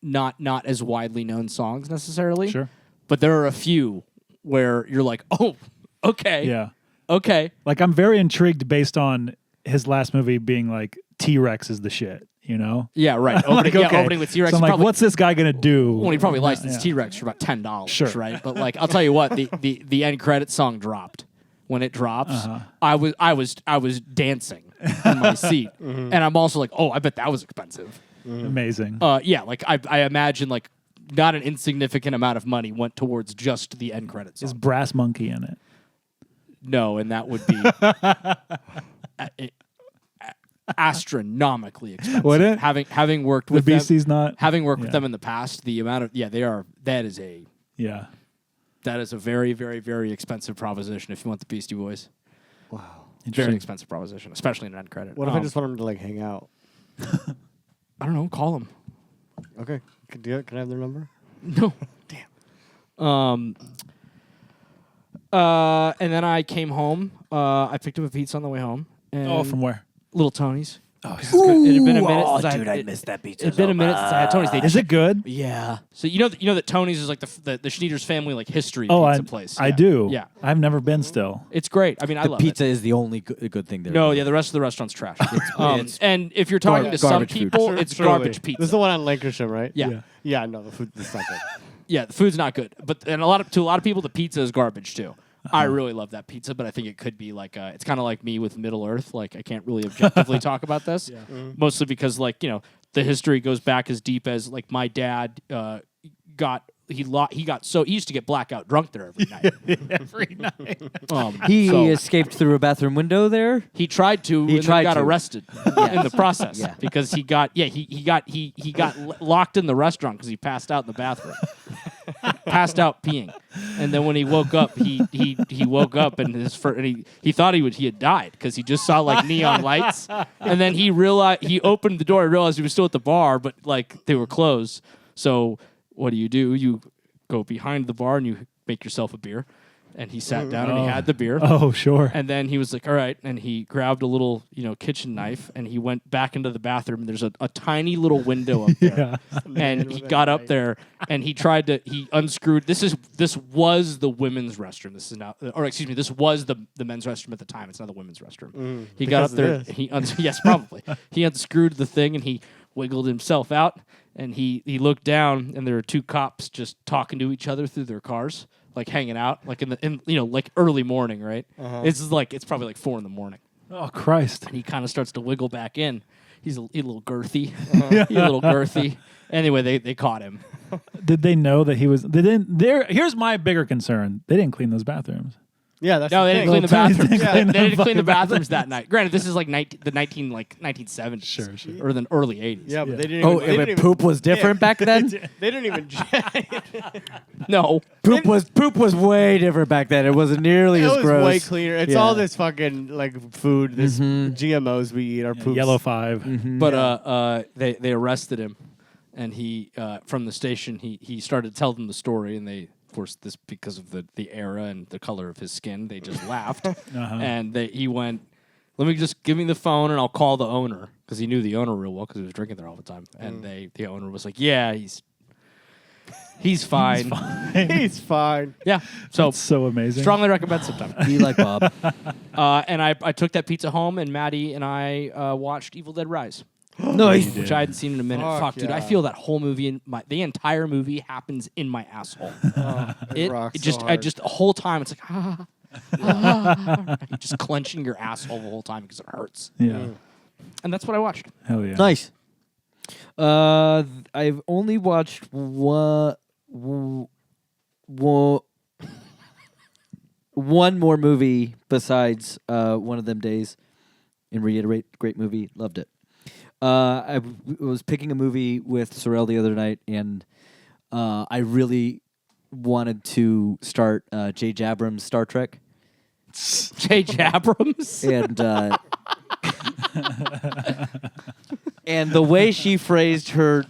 not as widely known songs necessarily. Sure. But there are a few where you're like, oh, okay, Yeah. okay. Like I'm very intrigued based on his last movie being like T-Rex is the shit. Yeah, right. Like, Opening with T-Rex. So I'm like, probably, what's this guy gonna do? well, he probably licensed T-Rex for about $10, Sure. right? But like, I'll tell you what, the end credit song dropped. When it drops, I was dancing in my seat, and I'm also like, oh, I bet that was expensive. Amazing. Yeah, like I imagine like not an insignificant amount of money went towards just the end credits. Is Brass Monkey in it? No, and that would be astronomically expensive. Would it? Having worked The with them, Beasties not. having worked with them in the past, the amount of they are that is a very, very, very expensive proposition if you want the Beastie Boys. Wow. Very expensive proposition, especially in end credit. What if I just want them to like hang out? I don't know, call them. Okay. Can I have their number? No. Damn. And then I came home. I picked up a pizza on the way home. And From where? Little Tony's. Oh, It had been a minute since I missed that pizza. It'd been a minute since I had Tony's. is it good? Yeah. So you know that Tony's is like the Schneiders family like history Oh, pizza place. I Yeah. do. Yeah. I've never been still. It's great. I mean, I The love pizza it. is the only good thing there. No, yeah, the rest of the restaurant's trash. it's And if you're talking to some garbage food. people, it's garbage pizza. This is the one on Lancashire, right? Yeah. Yeah, no, the food is not good. Yeah, the food's not good. But to a lot of people, the pizza is garbage too. I really love that pizza, but I think it could be like it's kind of like me with Middle Earth. Like I can't really objectively talk about this, mostly because like the history goes back as deep as like my dad he used to get blackout drunk there every night. Every night. He so escaped through a bathroom window there. he tried to He and tried then got to. arrested in the process Yeah. because he got locked in the restaurant because he passed out in the bathroom. Passed out peeing, and then when he woke up, he woke up and he thought he had died because he just saw like neon lights, and then he opened the door and realized he was still at the bar, but like they were closed. So what do? You go behind the bar and you make yourself a beer, and he sat down and he had the beer. Oh, sure. And then he was like, all right. And he grabbed a little, kitchen knife and he went back into the bathroom. And there's a tiny little window up there. And he got up there and he unscrewed. This was the women's restroom. This was the men's restroom at the time. It's not the women's restroom. He got up there. Yes, probably. He unscrewed the thing and he wiggled himself out. And he looked down and there were two cops just talking to each other through their cars. Like hanging out, like like early morning, right? It's probably like 4 a.m. Oh, Christ. And he kind of starts to wiggle back in. He's a little girthy. He's a little girthy. Anyway, they caught him. Did they know that he was? They didn't. Here's my bigger concern. They didn't clean those bathrooms. Yeah, that's No, the they thing. didn't clean the bathrooms. They didn't They didn't clean the fucking bathrooms that night. Granted, this is like the 1970s, Sure. or the early 80s. Yeah, but they didn't. Oh, Even, they didn't poop was different back then. They didn't even. No, Poop was way different back then. It wasn't nearly It as was gross. way cleaner. It's Yeah. all this fucking like food, this GMOs we eat, our poops. Yellow 5. but they arrested him, and he from the station he started to tell them the story, and they. Of course, this because of the era and the color of his skin, they just laughed, and he went, "Let me just give me the phone and I'll call the owner," because he knew the owner real well because he was drinking there all the time. And the owner was like, "Yeah, he's fine." He's fine. Yeah, so That's so amazing. strongly recommend sometime. Be like Bob. And I took that pizza home, and Maddie and I watched Evil Dead Rise. Nice. Which I hadn't seen in a minute. Fuck Dude, yeah. I feel that whole movie the entire movie happens in my asshole. It rocks so just hard. the whole time it's like you're just clenching your asshole the whole time because it hurts. Yeah. And that's what I watched. Hell yeah. Nice. I've only watched one more movie besides One of Them Days. And reiterate, great movie, loved it. I was picking a movie with Sorrel the other night, and I really wanted to start J. Abrams' Star Trek. J. Abrams? And and the way she phrased her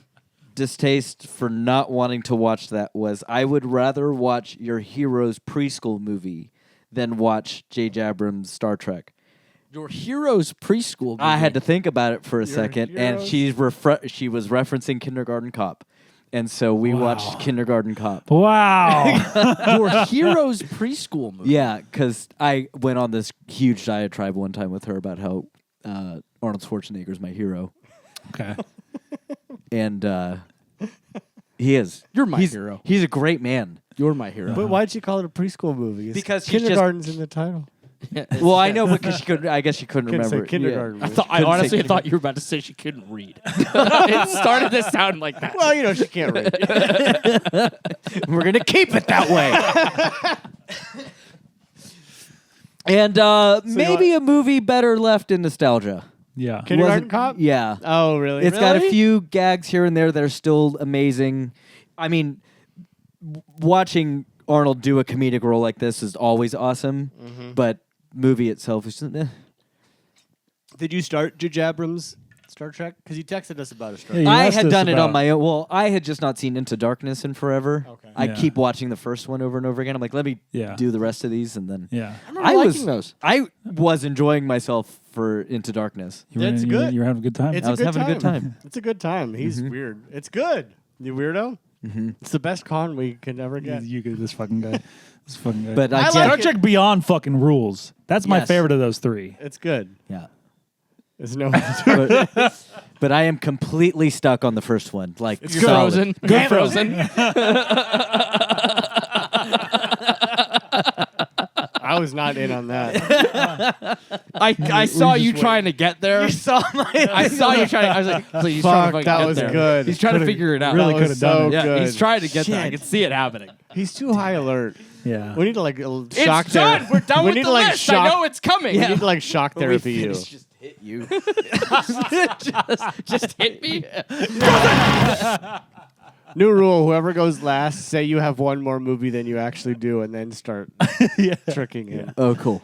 distaste for not wanting to watch that was, I would rather watch your hero's preschool movie than watch J.J. Abrams' Star Trek. Your hero's preschool movie. I had to think about it for a second, and heroes. she was referencing Kindergarten Cop. And so we watched Kindergarten Cop. Wow. Your hero's preschool movie. Yeah, because I went on this huge diatribe one time with her about how Arnold Schwarzenegger's my hero. Okay. And he is. You're my He's- hero. He's a great man. You're my hero. But why'd you call it a preschool movie? It's Because he's just- kindergarten's in the title. Well, I know because I guess she couldn't Couldn't say remember. kindergarten. Yeah. movie. I honestly thought you were about to say she couldn't read. It started to sound like that. Well, you know, she can't read. We're gonna keep it that way. And maybe a movie better left in nostalgia. Yeah. Kindergarten Cop? Yeah. Oh, really? It's got a few gags here and there that are still amazing. I mean, watching Arnold do a comedic role like this is always awesome, but movie itself is just, Did you start J.J. Abrams' Star Trek? Because you texted us about a Star Yeah, Trek. you I asked had us done it on about- my own. Well, I had just not seen Into Darkness in forever. Okay. I Yeah. keep watching the first one over and over again. I'm like, let me Yeah. do the rest of these, and then Yeah. I remember liking those. I was enjoying myself for Into Darkness. You were, It's you good. You were having a good time. It's I was having a good time. It's a good time. He's weird. It's good. You weirdo? It's the best con we could ever get. You get this fucking guy. This fucking guy. But I I, like Star it. Trek Beyond fucking rules. That's my Yes. favorite of those three. It's good. yeah. There's no. But I am completely stuck on the first one. Like You're solid. Frozen. Good Frozen. I was not in on that. I saw you trying to get there. You saw my. I saw you trying. I was like, so he's trying to Fuck, fucking that get was there. good. He's trying Could've- to figure it out. really That could've was done so it. Yeah, good. he's trying to get there. I Shit. can see it happening. He's too high alert. Yeah. We need to like shock It's done. therapy. We're done we with need the to like list. shock. I know it's coming. We need to like shock When we therapy you. finish, just hit you. Just hit me. New rule: whoever goes last, say you have one more movie than you actually do, and then start tricking him. Oh, cool.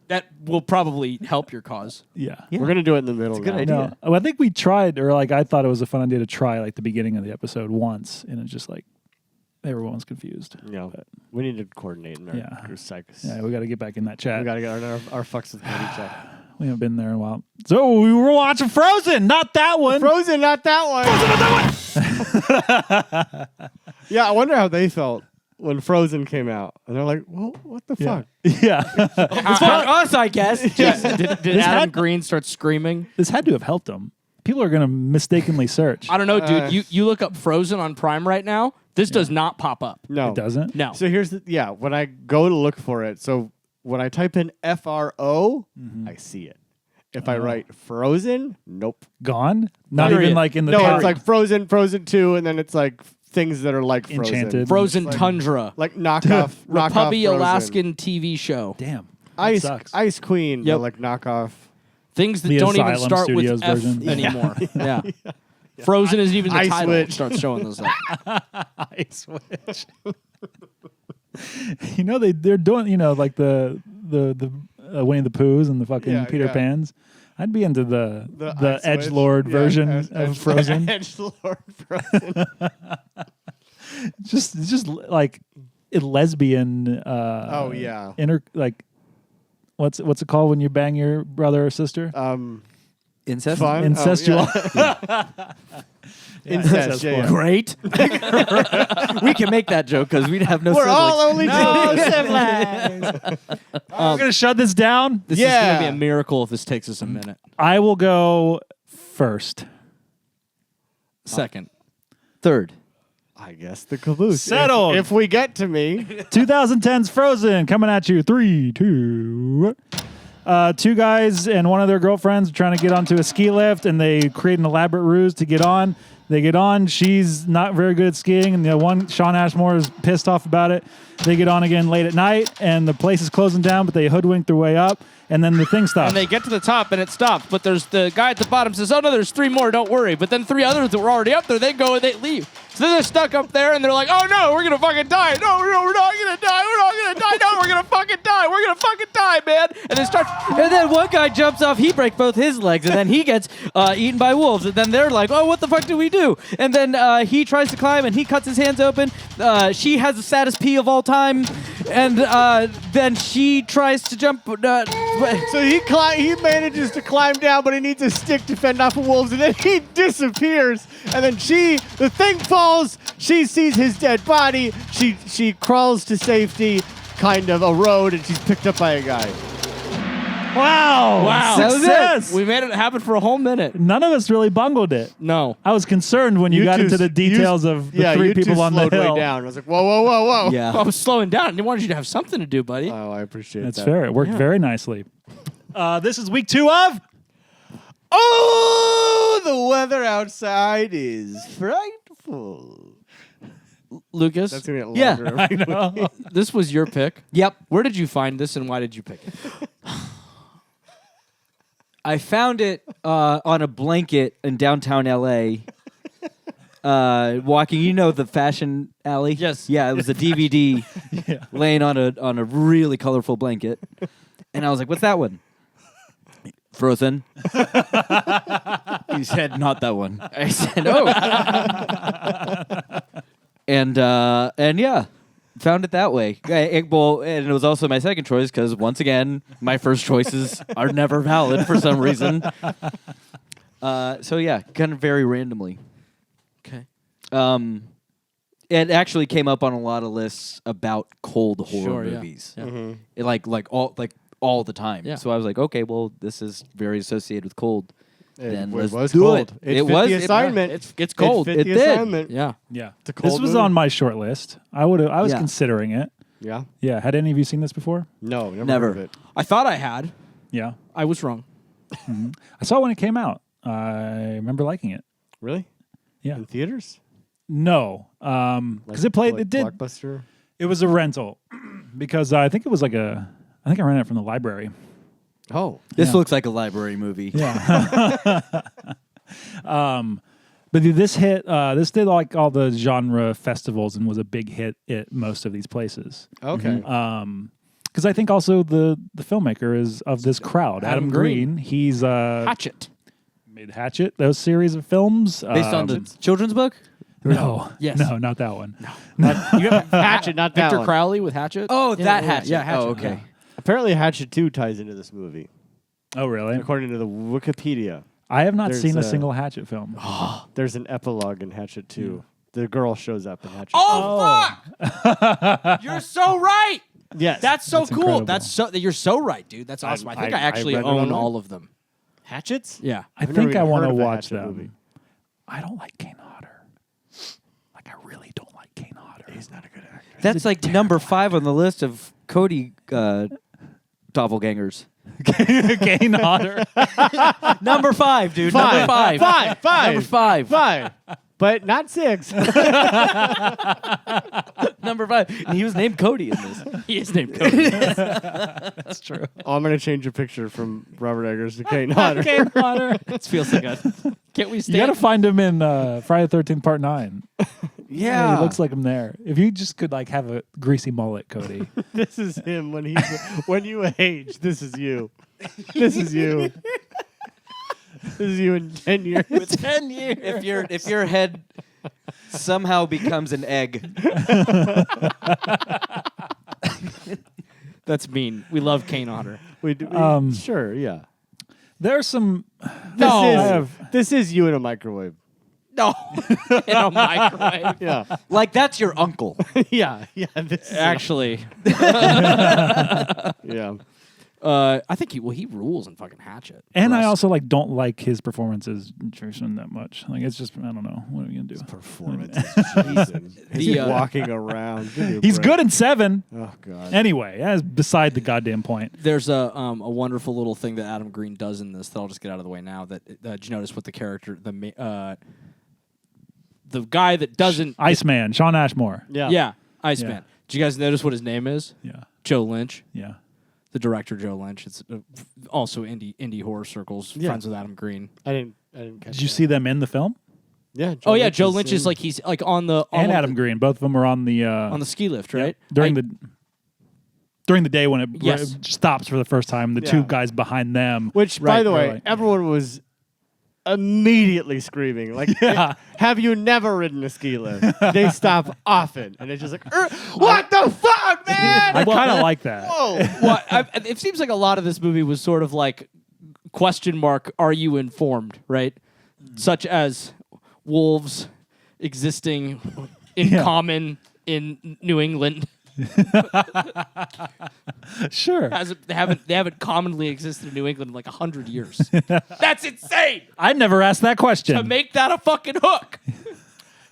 That will probably help your cause. Yeah. We're gonna do it in the middle. It's a good now. idea. No, I think we tried, or like I thought it was a fun idea to try like the beginning of the episode once, and it's just like everyone's confused. No, But, we need to coordinate in our Yeah. psychos. yeah, we got to get back in that chat. We gotta get our fucks with Cody check. We haven't been there in a while. So we were watching Frozen, not that one. Frozen, not that one. Yeah, I wonder how they felt when Frozen came out, and they're like, "Well, what the fuck?" Yeah. Us, I guess. Did Adam Green start screaming? This had to have helped them. People are going to mistakenly search. I don't know, dude. You look up Frozen on Prime right now. This does not pop up. No, It doesn't? No. So here's the when I go to look for it. So when I type in FRO, I see it. If I write Frozen, nope. Gone? Not Period. even like in the No, top. it's like Frozen, Frozen 2, and then it's like things that are like Frozen. Enchanted. Frozen Like- Tundra. Like knockoff Republic Frozen. Alaskan TV show. damn. Ice sucks. Ice Queen, Yep. but like knockoff. Things that The don't even Asylum start with Studios F version. anymore. Yeah. Frozen isn't even the Ice title. Witch. It starts showing those. Ice Witch. You know they're doing like the Winnie the Poohs and the fucking Yeah, Peter yeah. Pans. I'd be into the Ice Witch. edgelord Yeah, version Edge- of Frozen. Edgelord Frozen. just like a lesbian. Oh, yeah. What's it called when you bang your brother or sister? Incest. Fun. Incestual. Incest. Yeah, yeah. Great. We can make that joke because we'd have no We're siblings. all only siblings. I'm gonna shut this down. This is going to be a miracle if this takes us a minute. I will go first. Second. Third. I guess the caboose. Settled. If we get to me. 2010's Frozen coming at you. 3, 2. Two guys and one of their girlfriends are trying to get onto a ski lift, and they create an elaborate ruse to get on. They get on. She's not very good at skiing, and the one, Sean Ashmore, is pissed off about it. They get on again late at night, and the place is closing down, but they hoodwink their way up, and then the thing stops. And they get to the top and it stops, but there's the guy at the bottom says, "Oh no, there's 3 more, don't worry." But then 3 others that were already up there, they go and they leave. So then they're stuck up there and they're like, "Oh no, we're gonna fucking die. No, we're not gonna die. We're not gonna die. No, we're gonna fucking die. We're gonna fucking die." climb, man. And then starts. And then one guy jumps off, he breaks both his legs, and then he gets eaten by wolves. And then they're like, oh, what the fuck do we do? And then he tries to climb, and he cuts his hands open. She has the saddest pee of all time. And then she tries to jump. So he manages to climb down, but he needs a stick to fend off the wolves, and then he disappears. And then the thing falls. She sees his dead body. She crawls to safety, kind of a road, and she's picked up by a guy. Wow. That was Success. We made it happen for a whole minute. None of us really bungled it. No. I was concerned when you got into the details of the three people on the slowed hill. way down. I was like, whoa. Yeah. I was slowing down. I wanted you to have something to do, buddy. Oh, I appreciate That's that. fair. It worked very nicely. This is week 2 of... Oh, the weather outside is frightful. Lucas, That's going to get Yeah. longer. I know. this was your pick. Yep. Where did you find this, and why did you pick it? I found it on a blanket in downtown LA. Walking, you know the fashion alley? Yes. Yeah, it was a DVD laying on a really colorful blanket. And I was like, what's that one? Frozen. He said, not that one. I said, oh. and yeah, found it that way. And it was also my second choice because, once again, my first choices are never valid for some reason. So yeah, kind of very randomly. Okay. It actually came up on a lot of lists about cold horror Sure, yeah. movies. Yeah. Mm-hmm. It all the time. Yeah. So I was like, okay, well, this is very associated with cold. Then It let's was do cold. it. It It fit was the assignment. It's cold. It fit It the did. assignment. Yeah. Yeah. It's a cold This was movie. on my short list. I was Yeah. considering it. Yeah. Yeah. Had any of you seen this before? No, Never. heard of it. I thought I had. Yeah. I was wrong. I saw it when it came out. I remember liking it. Really? Yeah. In theaters? No. Because it did. Blockbuster. It was a rental because I think it was I think I rented it from the library. Oh. This Yeah. looks like a library movie. Yeah. But this hit. This did like all the genre festivals and was a big hit at most of these places. Okay. Because I think also the filmmaker is of this crowd, Adam Green. He's Hatchet. made Hatchet, those series of films Based on the children's book? No, Yes. no, not that one. You have Hatchet, not that Victor one. Crowley with Hatchet. Oh, Yeah, that yeah, Hatchet. Yeah, Hatchet. Oh, okay. Apparently, Hatchet 2 ties into this movie, Oh, really? according to the Wikipedia. I have not There's seen a a- single Hatchet film. There's an epilogue in Hatchet 2. The girl shows up in Hatchet. Oh, fuck! You're so right. yes. That's so That's cool. incredible. That's so. You're so right, dude. That's awesome. I think I actually read it own online. all of them. Hatchets? Yeah. I I've never think I even want heard to of a watch Hatchet them. movie. I don't like Kane Hodder. Like, I really don't like Kane Hodder. He's not a good actor. That's like number 5 on the list of Cody doppelgangers. Kane Hodder. Number 5, dude. Five. Number 5. Five. Number 5. 5. But not 6. Number 5. And he was named Cody in this. He is named Cody. That's true. Oh, I'm going to change your picture from Robert Eggers to Kane Hodder. Kane Hodder. This feels like a. Can't we You stand? got to find him in Friday the 13th Part 9. Yeah. He looks like him there. If you just could like have a greasy mullet, Cody. This is him when when you age. This is you. This is you. This is you in 10 years. 10 years. If your head somehow becomes an egg. That's mean. We love Kane Hodder. Sure, yeah. There's some. This is you in a microwave. No. In a microwave. Yeah. Like, that's your uncle. Yeah. This is Actually, yeah. I think he rules in fucking Hatchet. And for I us. also like don't like his performances in Jason that much. Like it's just I don't know what are we gonna do. Performance. He's walking around. Give me a He's break. good in 7. Oh god. Anyway, that's beside the goddamn point. There's a wonderful little thing that Adam Green does in this that I'll just get out of the way now. That did you notice what the character the guy that doesn't Iceman, Sean Ashmore. Yeah. Iceman. Yeah. Did you guys notice what his name is? Yeah, Joe Lynch. yeah. The director Joe Lynch. It's also indie horror circles. Yeah. Friends with Adam Green. I didn't catch Did you that. see them in the film? Yeah. Joe Lynch is like he's like on the And Adam Green, both of them were on the on the ski lift, right? during I- the. during the day when it Yes. stops for the first time. The Yeah. two guys behind them. Which, by the way, right. everyone was immediately screaming. Like, Yeah. have you never ridden a ski lift? They stop often. And it's just like, what the fuck, man? I kind of like that. Whoa. Well, it seems like a lot of this movie was sort of like question mark, are you informed, right? Such as wolves existing in Yeah. common in New England. Sure. They haven't commonly existed in New England in like 100 years. That's insane. I never asked that question. To make that a fucking hook.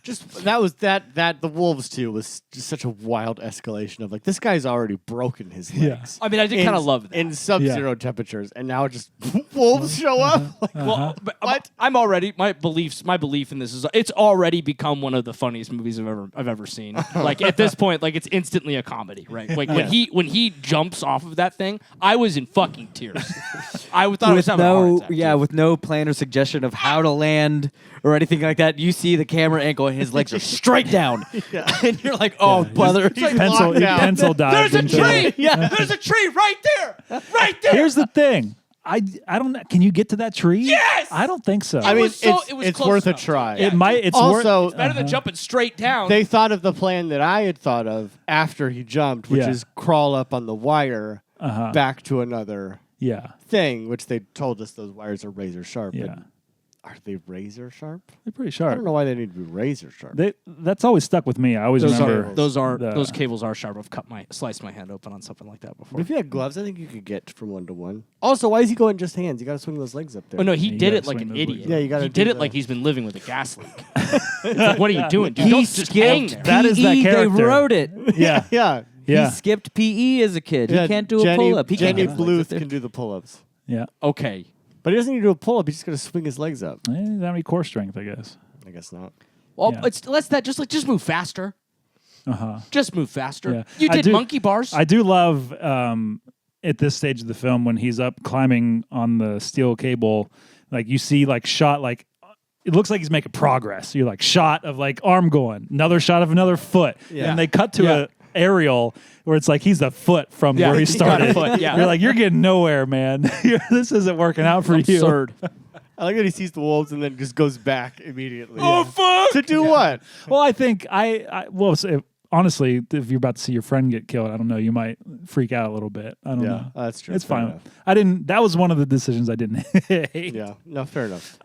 Just that the wolves too was just such a wild escalation of like this guy's already broken his Yeah. legs. I mean, I did in- kind of love that. in sub-zero temperatures, and now just wolves show up. Like, Well, but What? I'm already my belief in this is it's already become one of the funniest movies I've ever seen. Like at this point, like it's instantly a comedy, right? Like when he jumps off of that thing, I was in fucking tears. I thought I was with having a heart no attack. yeah, too. with no plan or suggestion of how to land or anything like that. You see the camera angle and his legs are straight down, and you're like, "Oh, brother!" he's pencil locked down. pencil dives There's a into tree. it. Yeah. There's a tree right there. Right there. Here's the thing. I don't know. Can you get to that tree? Yes! I don't think so. I mean, was so- it's, it was it's close worth a enough. try. Yeah. it might. It's Also, worth, better than jumping straight down. they thought of the plan that I had thought of after he jumped, which Yeah. is crawl up on the wire back to another Yeah. thing, which they told us those wires are razor sharp. Yeah. And are they razor sharp? They're pretty I sharp. don't know why they need to be razor sharp. That's always stuck with me. I always remember those cables are sharp. I've sliced my hand open on something like that before. But if you had gloves, I think you could get from one to one. Also, why is he going just hands? You got to swing those legs up there. Oh no, he You did gotta it like swing an those idiot. legs. Yeah, you gotta He do did it the- like he's been living with a gas leak. It's like, what are you doing, dude? He Don't just hang skipped there. That is that PE. They character. wrote it. Yeah. yeah. Yeah. He skipped PE as a kid. Yeah, He can't do a Jenny, pull-up. He Jenny can't get his legs up Bluth there. can do the pull-ups. Yeah. Okay. But he doesn't need to do a pull-up. He's just going to swing his legs up. He doesn't have any core strength, I guess. I guess not. Well, Yeah. just move faster. Just move faster. Yeah. You I did do- monkey bars. I do love at this stage of the film when he's up climbing on the steel cable, like you see like shot like it looks like he's making progress. You're like shot of like arm going, another shot of another foot, Yeah. and they cut to Yeah. a aerial where it's like he's a foot from Yeah, where he he's got a started. foot, yeah. You're like you're getting nowhere, man. This isn't working out for you. Absurd. I like that he sees the wolves and then just goes back immediately. Oh fuck! To do what? Well, I think honestly, if you're about to see your friend get killed, I don't know, you might freak out a little bit. I don't know. That's true. It's Fair fine. enough. That was one of the decisions I didn't hate. Yeah. No, fair enough.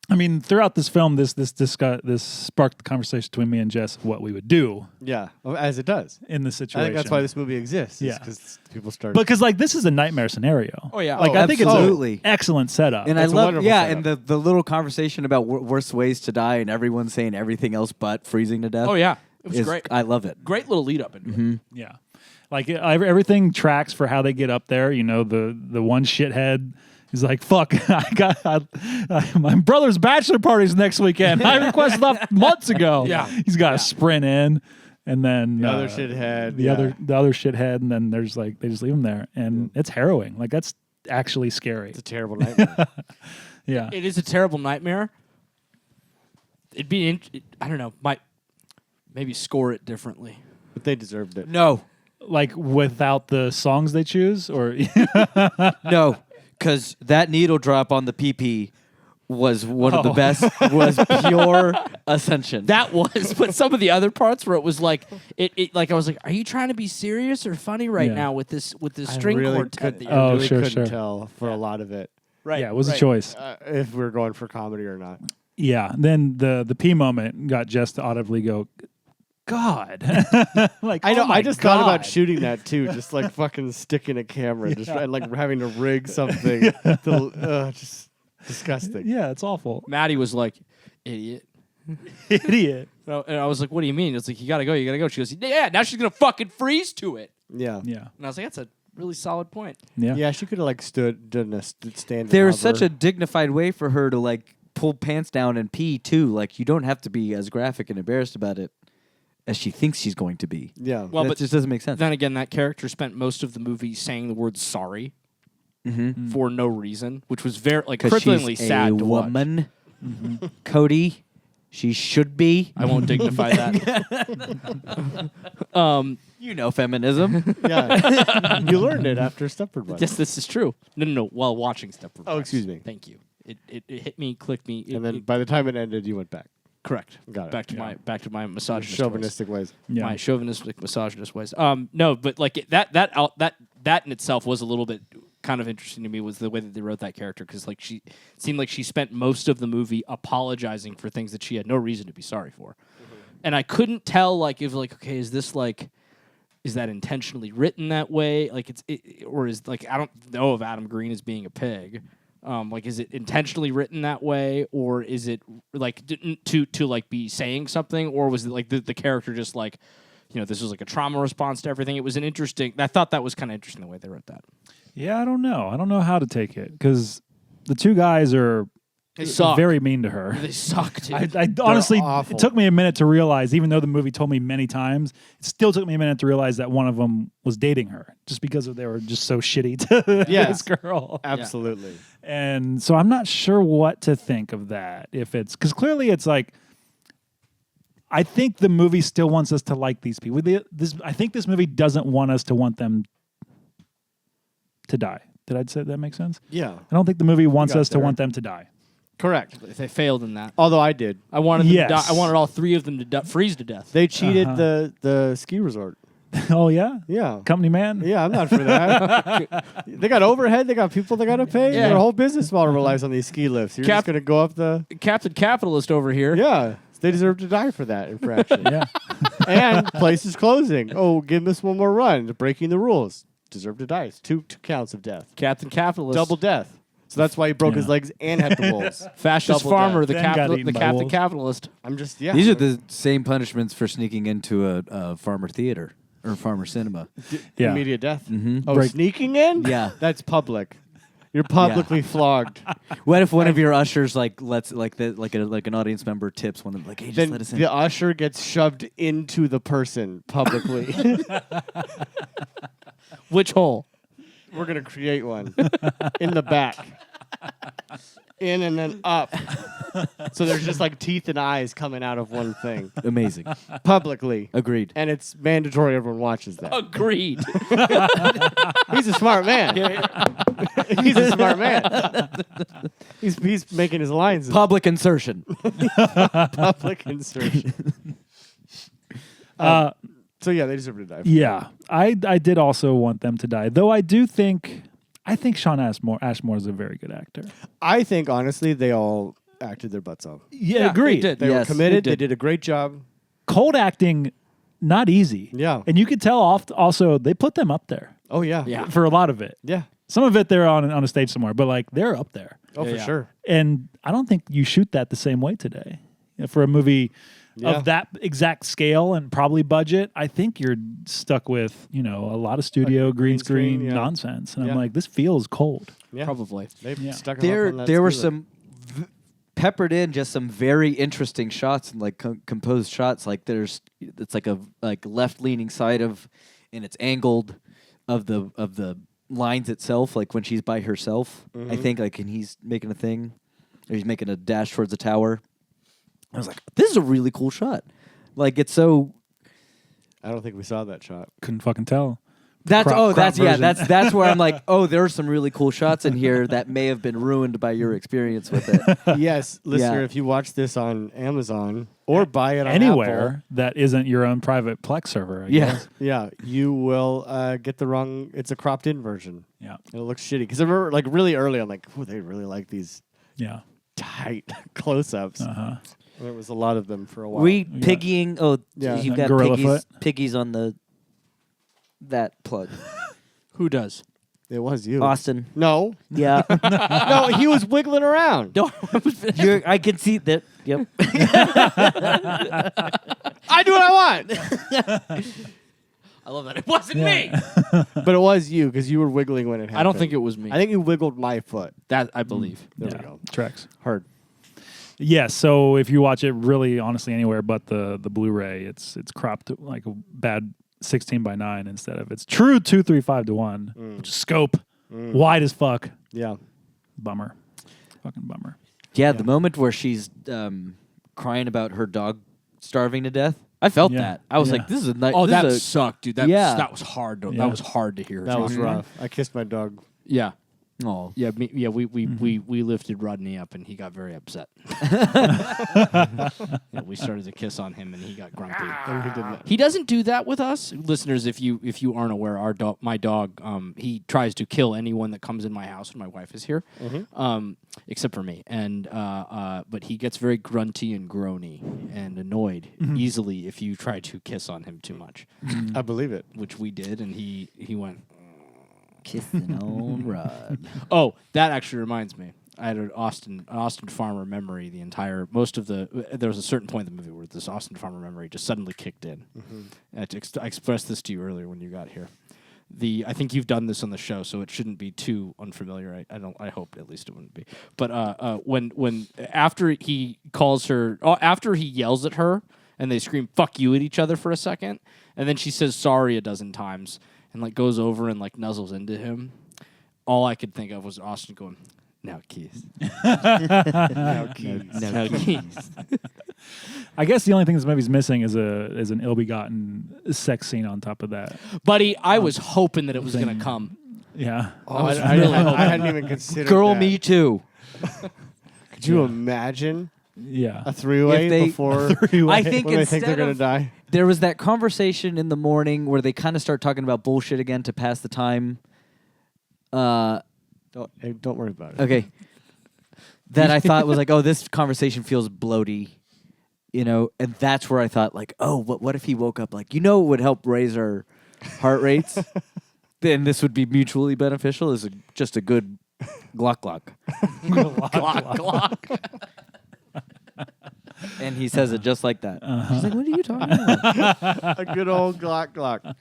I mean, throughout this film, this sparked the conversation between me and Jess of what we would do Yeah. As it does. in the I situation. think that's why this movie exists. Yeah. Because people start. because like this is a nightmare scenario. Oh, yeah. Like Oh, I think absolutely. it's an excellent setup. And It's a I love, wonderful yeah, setup. and the little conversation about worst ways to die, and everyone saying everything else but freezing to death. Oh yeah, it was is- great. I love it. Great little lead up into it. Yeah, like everything tracks for how they get up there. You know, the one shithead. He's like, "Fuck! My brother's bachelor party's next weekend. I requested off months ago." Yeah. He's got to sprint in, and then the other shithead. the other shithead, and then there's like they just leave him there, and it's harrowing. Like that's actually scary. It's a terrible nightmare. Yeah, It is a terrible nightmare. It'd be, I don't know, might maybe score it differently. But they deserved it. No, like without the songs they choose, or no, because that needle drop on the PP was one of the best. Was pure ascension. That was, but some of the other parts where it was like, like I was like, are you trying to be serious or funny right Yeah. now with this string I really quartet? could, that I you're Oh, really sure, couldn't sure. tell for a lot of it right. yeah, it was right. a choice. if we were going for comedy or not. Yeah, then the pee moment got Jess to audibly go, "God!" Like I know. oh my I just thought about God. shooting that too, just like fucking sticking a camera, just and like having to rig something. Just disgusting. Yeah, it's awful. Maddie was like, idiot. Idiot. And I was like, what do you mean? It's like, you gotta go, you gotta go. She goes, yeah, now she's gonna fucking freeze to it. Yeah. Yeah. And I was like, that's a really solid point. Yeah. Yeah, she could have like done a stand. There's such a dignified way for her to like pull pants down and pee too. Like you don't have to be as graphic and embarrassed about it as she thinks she's going to be. Yeah. Well, That but just doesn't make sense. then again, that character spent most of the movie saying the word sorry for no reason, which was very like 'Cause cripplingly she's sad a to watch. woman. Cody, she should be. I won't dignify that. You know feminism. Yeah, you learned it after Stepford Wives. Yes, this is true. No. While watching Stepford. Oh, Wives. excuse me. Thank you. It hit me, clicked me. And then by the time it ended, you went back. Correct. Got it. Back to my misogynist Chauvinistic ways. Yeah. my chauvinistic misogynist ways. No, but like that in itself was a little bit kind of interesting to me, was the way that they wrote that character, because like she seemed like she spent most of the movie apologizing for things that she had no reason to be sorry for, and I couldn't tell like if like okay, is that intentionally written that way, like or is like I don't know if Adam Green is being a pig. Like, is it intentionally written that way, or is it like to like be saying something, or was it like the character just like, this was like a trauma response to everything? It was an interesting. I thought that was kind of interesting the way they wrote that. Yeah, I don't know. I don't know how to take it because the two guys are very mean to her. They suck, dude. I honestly, awful. it took me a minute to realize, even though the movie told me many times, it still took me a minute to realize that one of them was dating her, just because they were just so shitty to this girl. Absolutely. And so I'm not sure what to think of that. If it's because clearly it's like, I think the movie still wants us to like these people. I think this movie doesn't want us to want them to die. Did I say that make sense? Yeah. I don't think the movie wants got us to there. want them to die. Correct. They failed in that. Although I did. I wanted them to die. Yes. I wanted all three of them to freeze to death. They cheated the ski resort. Oh yeah, Yeah. company man. Yeah, I'm not for that. They got overhead. They got people they got to pay. Yeah. Their whole business model relies on these ski lifts. You're just going to go up the... Captain Capitalist over here. Yeah. They deserve to die for that infraction. Yeah. And place is closing. Oh, give us one more run. Breaking the rules. Deserve to die. It's two counts of death. Captain Capitalist. Double death. So that's why he broke his legs and had the wolves. Fascist Double farmer, death. the Then got eaten by Captain wolves. Capitalist. I'm just, yeah. These are the same punishments for sneaking into a farmer theater or farmer cinema. Yeah. Immediate death. Mm-hmm. Oh, Break- sneaking in? Yeah. That's public. You're publicly flogged. What if one of your ushers lets like an audience member tips one of them, like, hey, just Then let us in. the usher gets shoved into the person publicly. Which hole? We're going to create one in the back. In and then up. So there's just like teeth and eyes coming out of one thing. Amazing. Publicly. Agreed. And it's mandatory everyone watches that. Agreed. He's a smart man. He's a smart man. He's making his lines. Public insertion. Public insertion. So yeah, they deserve to die. Yeah, I did also want them to die, though I think Sean Ashmore is a very good actor. I think honestly they all acted their butts off. Yeah, agreed. they did. They were Yes, committed. they They did. did a great job. Cold acting, not easy. Yeah. and you could tell also they put them up there Oh yeah. Yeah. for a lot of it. Yeah. Some of it they're on a stage somewhere, but like they're up there. Oh, Yeah, for yeah. sure. And I don't think you shoot that the same way today. For a movie Yeah. of that exact scale and probably budget, I think you're stuck with, a lot of studio green screen yeah. nonsense. And Yeah. I'm like, this feels cold. Yeah. Probably. They've Yeah. stuck 'em up on that There were ski lift. some peppered in just some very interesting shots and like composed shots. Like it's like a left leaning side and it's angled of the lines itself. Like when she's by herself, I think and he's making a thing, or he's making a dash towards the tower. I was like, this is a really cool shot. Like it's so. I don't think we saw that shot. Couldn't fucking tell. That's Crop version. that's where I'm like, oh, there are some really cool shots in here that may have been ruined by your experience with it. Yes, listener, Yeah. if you watch this on Amazon or buy it on Anywhere that isn't your own private Plex server. I Yeah. guess. Apple, yeah, you will get the wrong. It's a cropped in version. Yeah. And it looks shitty because I remember like really early. I'm like, oh, they really like these Yeah. tight close ups. Uh-huh. There was a lot of them for a while. Piggying. Oh, Yeah. you've got Gorilla piggies on that plug. Who does? It was you, Austin. No, Yeah. no, he was wiggling around. No. I can see that. Yep. I do what I want. I love that. It wasn't me. But it was you because you were wiggling when it happened. I don't think it was me. I think you wiggled my foot. that I believe. There Yeah. we go. Tracks. Heard. Yeah, so if you watch it really honestly anywhere but the Blu-ray, it's cropped like a bad 16:9 instead of it's true 2:3:5:1, which is scope, wide as fuck. Yeah. Bummer. Fucking bummer. Yeah, the moment where she's crying about her dog starving to death. I felt Yeah. that. I was Yeah. like, "This is a nice." Oh, this that is a- sucked, dude. That Yeah. that was hard. Yeah. That was hard to hear. That was Josh. rough. I kissed my dog. Yeah. Oh, Yeah, we lifted Rodney up and he got very upset. Yeah, we started to kiss on him and he got grumpy. And he didn't. He doesn't do that with us, listeners. If you aren't aware, my dog, he tries to kill anyone that comes in my house when my wife is here, except for me. And but he gets very grunty and groany and annoyed easily if you try to kiss on him too much, I believe it. which we did, and he went. kissing on Rod. Oh, that actually reminds me. I had an Austin Farmer memory. There was a certain point in the movie where this Austin Farmer memory just suddenly kicked in. I expressed this to you earlier when you got here. I think you've done this on the show, so it shouldn't be too unfamiliar. I hope at least it wouldn't be. But when after he calls her, after he yells at her, and they scream "fuck you" at each other for a second, and then she says sorry a dozen times. And like goes over and like nuzzles into him. All I could think of was Austin going, "Now kiss, Now, keys. now kiss." I guess the only thing this movie's missing is an ill-begotten sex scene on top of that. Buddy, I was hoping that it was thing. gonna come. Yeah. Oh, was I really hadn't even considered Girl, that. me too. Could you imagine Yeah. a three-way If they- before I think when they think they're instead going to of die? there was that conversation in the morning where they kind of start talking about bullshit again to pass the time. Don't worry about it. Okay. That I thought was like, oh, this conversation feels bloaty, and that's where I thought like, oh, what if he woke up like, it would help raise our heart rates? Then this would be mutually beneficial. Is just a good glock glock. Glock. And he says it just like that. She's like, what are you talking about? A good old Glock.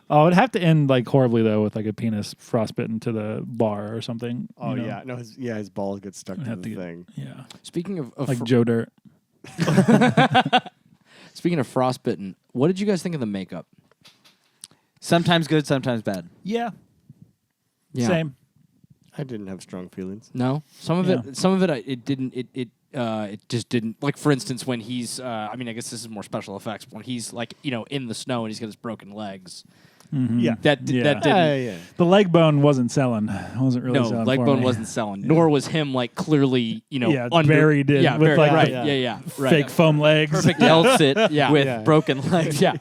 Oh, it'd have to end like horribly though, with like a penis frostbitten to the bar or something. Oh, you know? yeah. No, his balls get stuck to Have the to get- thing. Yeah. Speaking of Like Joe Dirt. speaking of frostbitten, what did you guys think of the makeup? Sometimes good, sometimes bad. Yeah. Yeah. Same. I didn't have strong feelings. No, some of Yeah. it just didn't. Like for instance, when he's, I guess this is more special effects. When he's like, in the snow and he's got his broken legs. Mhm. Yeah. That didn't. Yeah. The leg bone wasn't selling. It wasn't really No, selling leg for bone me. wasn't selling. Nor was him like clearly, Yeah, under, buried in Yeah, with, buried, like, right. the Yeah. Right. Fake foam legs. Perfect L sit Yeah. with Yeah. broken legs. yeah.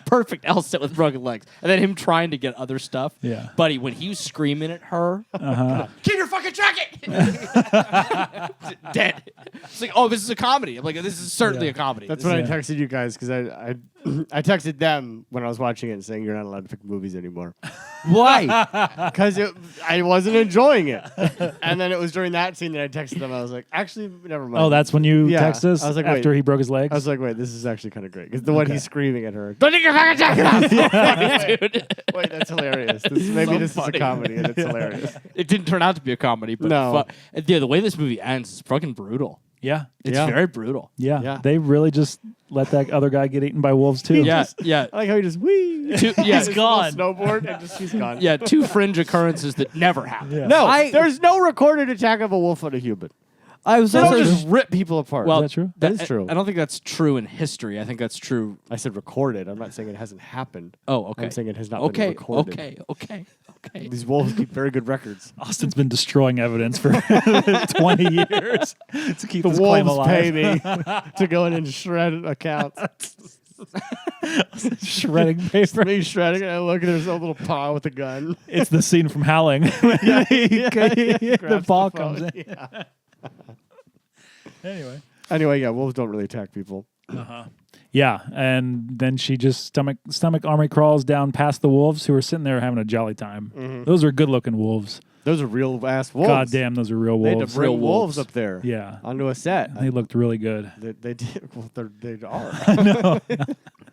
Perfect L sit with broken legs, and then him trying to get other stuff. Yeah. Buddy, when he was screaming at her, keep your fucking jacket, dead. It's like, oh, this is a comedy. I'm like, this is certainly Yeah. a comedy. That's This when is- I texted you guys because I I texted them when I was watching it and saying you're not allowed to pick movies anymore Why? because I wasn't enjoying it. And then it was during that scene that I texted them. I was like, actually, never mind. Oh, that's when you Yeah. text us I was like, after wait. he broke his legs? I was like, wait, this is actually kind of great because the one Okay. he's screaming at her. Don't take your fucking jacket off, dude. Wait, that's hilarious. Maybe So this funny. is a comedy and it's hilarious. It didn't turn out to be a comedy, but No. yeah, the way this movie ends is fucking brutal. yeah. It's Yeah. very brutal. Yeah. Yeah. They really just let that other guy get eaten by wolves too. Yeah, yeah. I like how he just wee. Two, yeah, His little snowboard and just he's gone. yeah, two fringe occurrences that never happen. Yeah. No, there's no recorded attack of a wolf on a human. I was They don't also just rip people apart. Well, Is that true? That is true. I don't think that's true in history. I think that's true. I said recorded. I'm not saying it hasn't happened. Oh, okay. I'm saying it has not been Okay, recorded. okay. These wolves keep very good records. Austin's been destroying evidence for 20 years to keep The his claim wolves alive. pay me to go in and shred accounts. Shredding paper. Me shredding it. Look, there's a little paw with a gun. It's the scene from Howling. The Grabs ball phone. comes in. Yeah. Anyway. Yeah, wolves don't really attack people. Yeah, and then she just stomach army crawls down past the wolves who are sitting there having a jolly time. Those are good looking wolves. Those are real ass wolves. God damn, those are real They had wolves. to bring Real wolves wolves. up there. Yeah. Onto a set. They looked really good. They did. Well, they are. No.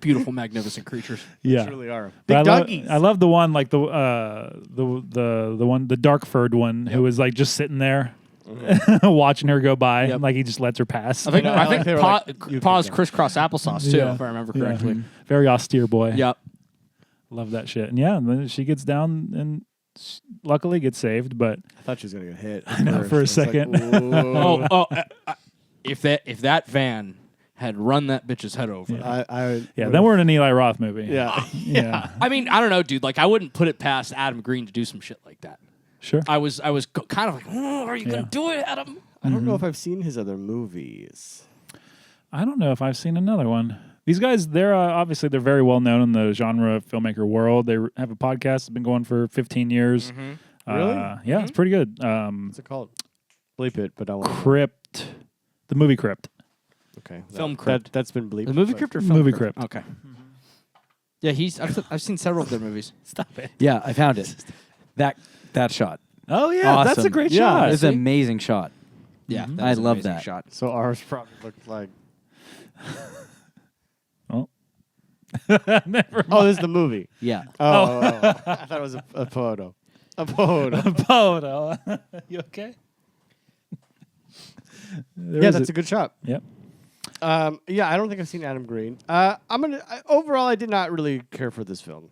Beautiful, magnificent creatures. Yeah. They truly are. But Big doggies. I love the one like the one the dark furred one who was like just sitting there watching her go by. Yep. Like he just lets her pass. I think I like they were like, you Paws keep crisscross applesauce too, Yeah. if I remember Yeah. correctly. Very austere boy. Yep. Love that shit. And yeah, and then she gets down and luckily gets saved, but I thought she was gonna get hit. know, for a second. Like, If that van had run that bitch's head over. Yeah, then we're in an Eli Roth movie. Yeah. Yeah. I mean, I don't know, dude. Like, I wouldn't put it past Adam Green to do some shit like that. Sure. I was kind of like, are you gonna do it, Adam? I don't know if I've seen his other movies. I don't know if I've seen another one. These guys, they're obviously they're very well known in the genre filmmaker world. They have a podcast that's been going for 15 years. Really? Yeah, it's pretty good. What's it called? Bleep it, but I want Crypt, the movie Crypt. Okay. Film Crypt. That's been bleeped. The movie but- Crypt or film Movie Crypt? Crypt. Okay. Yeah, I've seen several of their movies. Stop it. Yeah, I found it. That shot. Oh yeah, that's a Awesome. great Yeah, shot. It's an amazing shot. Yeah, that I was an love amazing that. shot. So ours probably looked like. Oh. Oh, this is the movie. Yeah. Oh. I thought it was a photo. A photo. Photo. You okay? Yeah, that's a good shot. Yep. Yeah, I don't think I've seen Adam Green. Overall, I did not really care for this film.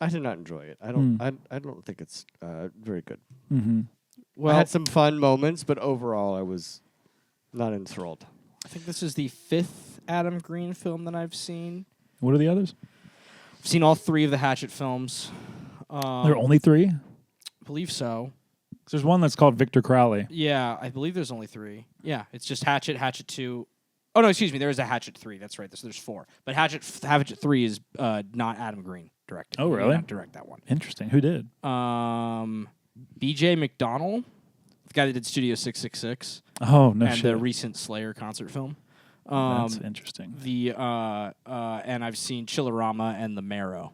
I did not enjoy it. I don't think it's very good. Mm-hmm. I had some fun moments, but overall, I was not enthralled. I think this is the 5th Adam Green film that I've seen. What are the others? I've seen all 3 of the Hatchet films. There are only 3. I believe so. There's one that's called Victor Crowley. Yeah, I believe there's only 3. Yeah, it's just Hatchet, Hatchet 2. Oh, no, excuse me. There is a Hatchet 3. That's right. There's 4. But Hatchet 3 is not Adam Green directed. Oh, He did really? not direct that one. Interesting. Who did? B.J. McDonnell, the guy that did Studio 666, Oh no and shit. the recent Slayer concert film. That's interesting. And I've seen Chillerama and The Marrow.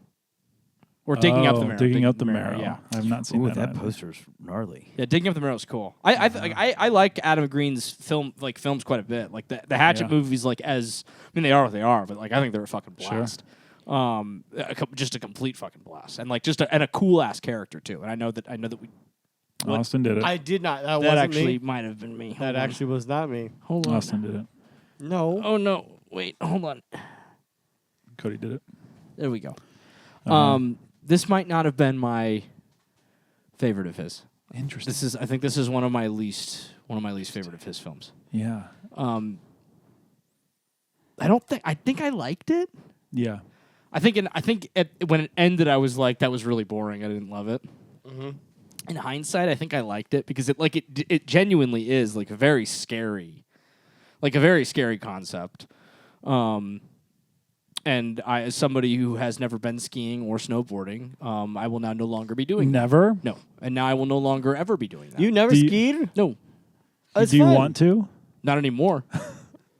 Or Digging Up the Marrow. Digging Up the Marrow. Yeah. I've not seen Ooh, that. that either. poster's gnarly. Yeah, Digging Up the Marrow is cool. I like Adam Green's films quite a bit. Like the Hatchet movies, they are what they are, but like I think they're a fucking blast. Just a complete fucking blast, and like and a cool ass character too. And I know that we. Austin did it. I did not. That That wasn't actually me. might have been me. That actually was not me. Hold on. Austin did it. No. Oh no! Wait, hold on. Cody did it. There we go. Uh-huh. This might not have been my favorite of his. Interesting. I think this is one of my least favorite of his films. Yeah. I think I liked it. Yeah. When it ended, I was like, that was really boring. I didn't love it. Mm-hmm. In hindsight, I think I liked it because it genuinely is like a very scary concept. And as somebody who has never been skiing or snowboarding, I will now no longer be doing that. Never? No, and now I will no longer ever be doing that. You never Do you- skied? No, That's Do you fun. want to? not anymore.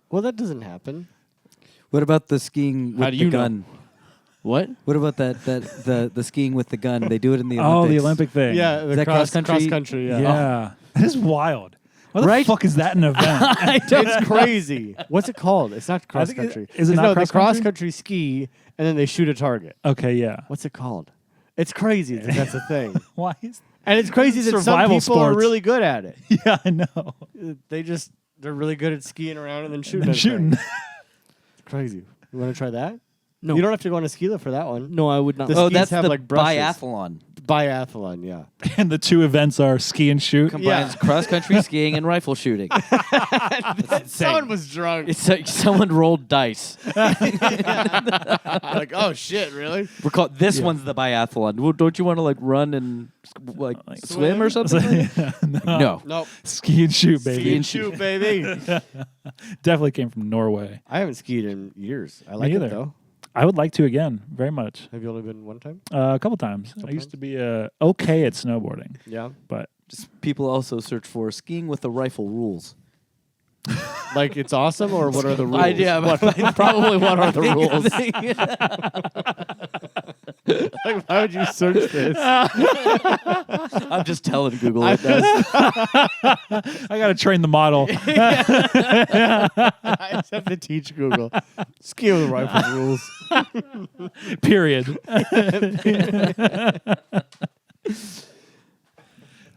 Well, that doesn't happen. What about the skiing with How do the you know? gun? What? What about the skiing with the gun? They do it in the Oh, Olympics. the Olympic thing. Yeah, the that cross cross-country? country. Yeah. Yeah. That is wild. Why the Right? fuck is that an event? It's crazy. What's it called? It's not cross think country. is it not no, cross the cross country? country ski and then they shoot a target. Okay, yeah. What's it called? It's crazy that that's a thing. Why is And it's crazy that some Survival people are sports. really good at it. Yeah, I know. They're really good at skiing around and then shooting. Then at shooting. things. It's crazy. You want to try that? No. You don't have to go on a ski lift for that one. No, I would not. The Oh, skis that's have the like brushes. biathlon. Biathlon, yeah. And the two events are ski and shoot. Combines cross-country skiing and rifle shooting. Someone was drunk. It's like someone rolled dice. Like, oh shit, really? We're called. This one's the biathlon. Well, don't you want to like run and like swim or something? No. Nope. Ski and shoot, baby. Ski and shoot, baby. Definitely came from Norway. I haven't skied in years. I like it either. though. I would like to again, very much. Have you only been one time? A couple times. I used to be okay at snowboarding, Yeah. but Just people also search for skiing with the rifle rules. Like it's awesome, or what are the rules? Probably what are the rules? Like, why would you search this? I'm just telling Google it does. I got to train the model. I just have to teach Google. Ski with rifle rules. Period.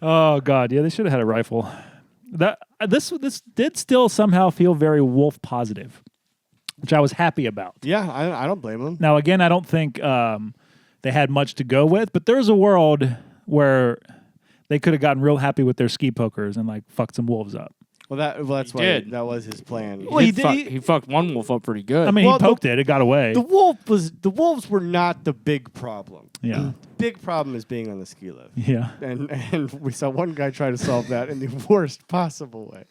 Oh God, yeah, they should have had a rifle. This did still somehow feel very wolf positive, which I was happy about. Yeah, I don't blame them. Now again, I don't think they had much to go with, but there's a world where they could have gotten real happy with their ski pokers and like fucked some wolves up. That's why did. that was his plan. Well, he did- He fucked one wolf up pretty good. I mean, Well, he poked it. It got away. The wolves were not the big problem. Yeah. Big problem is being on the ski lift. Yeah. And we saw one guy try to solve that in the worst possible way.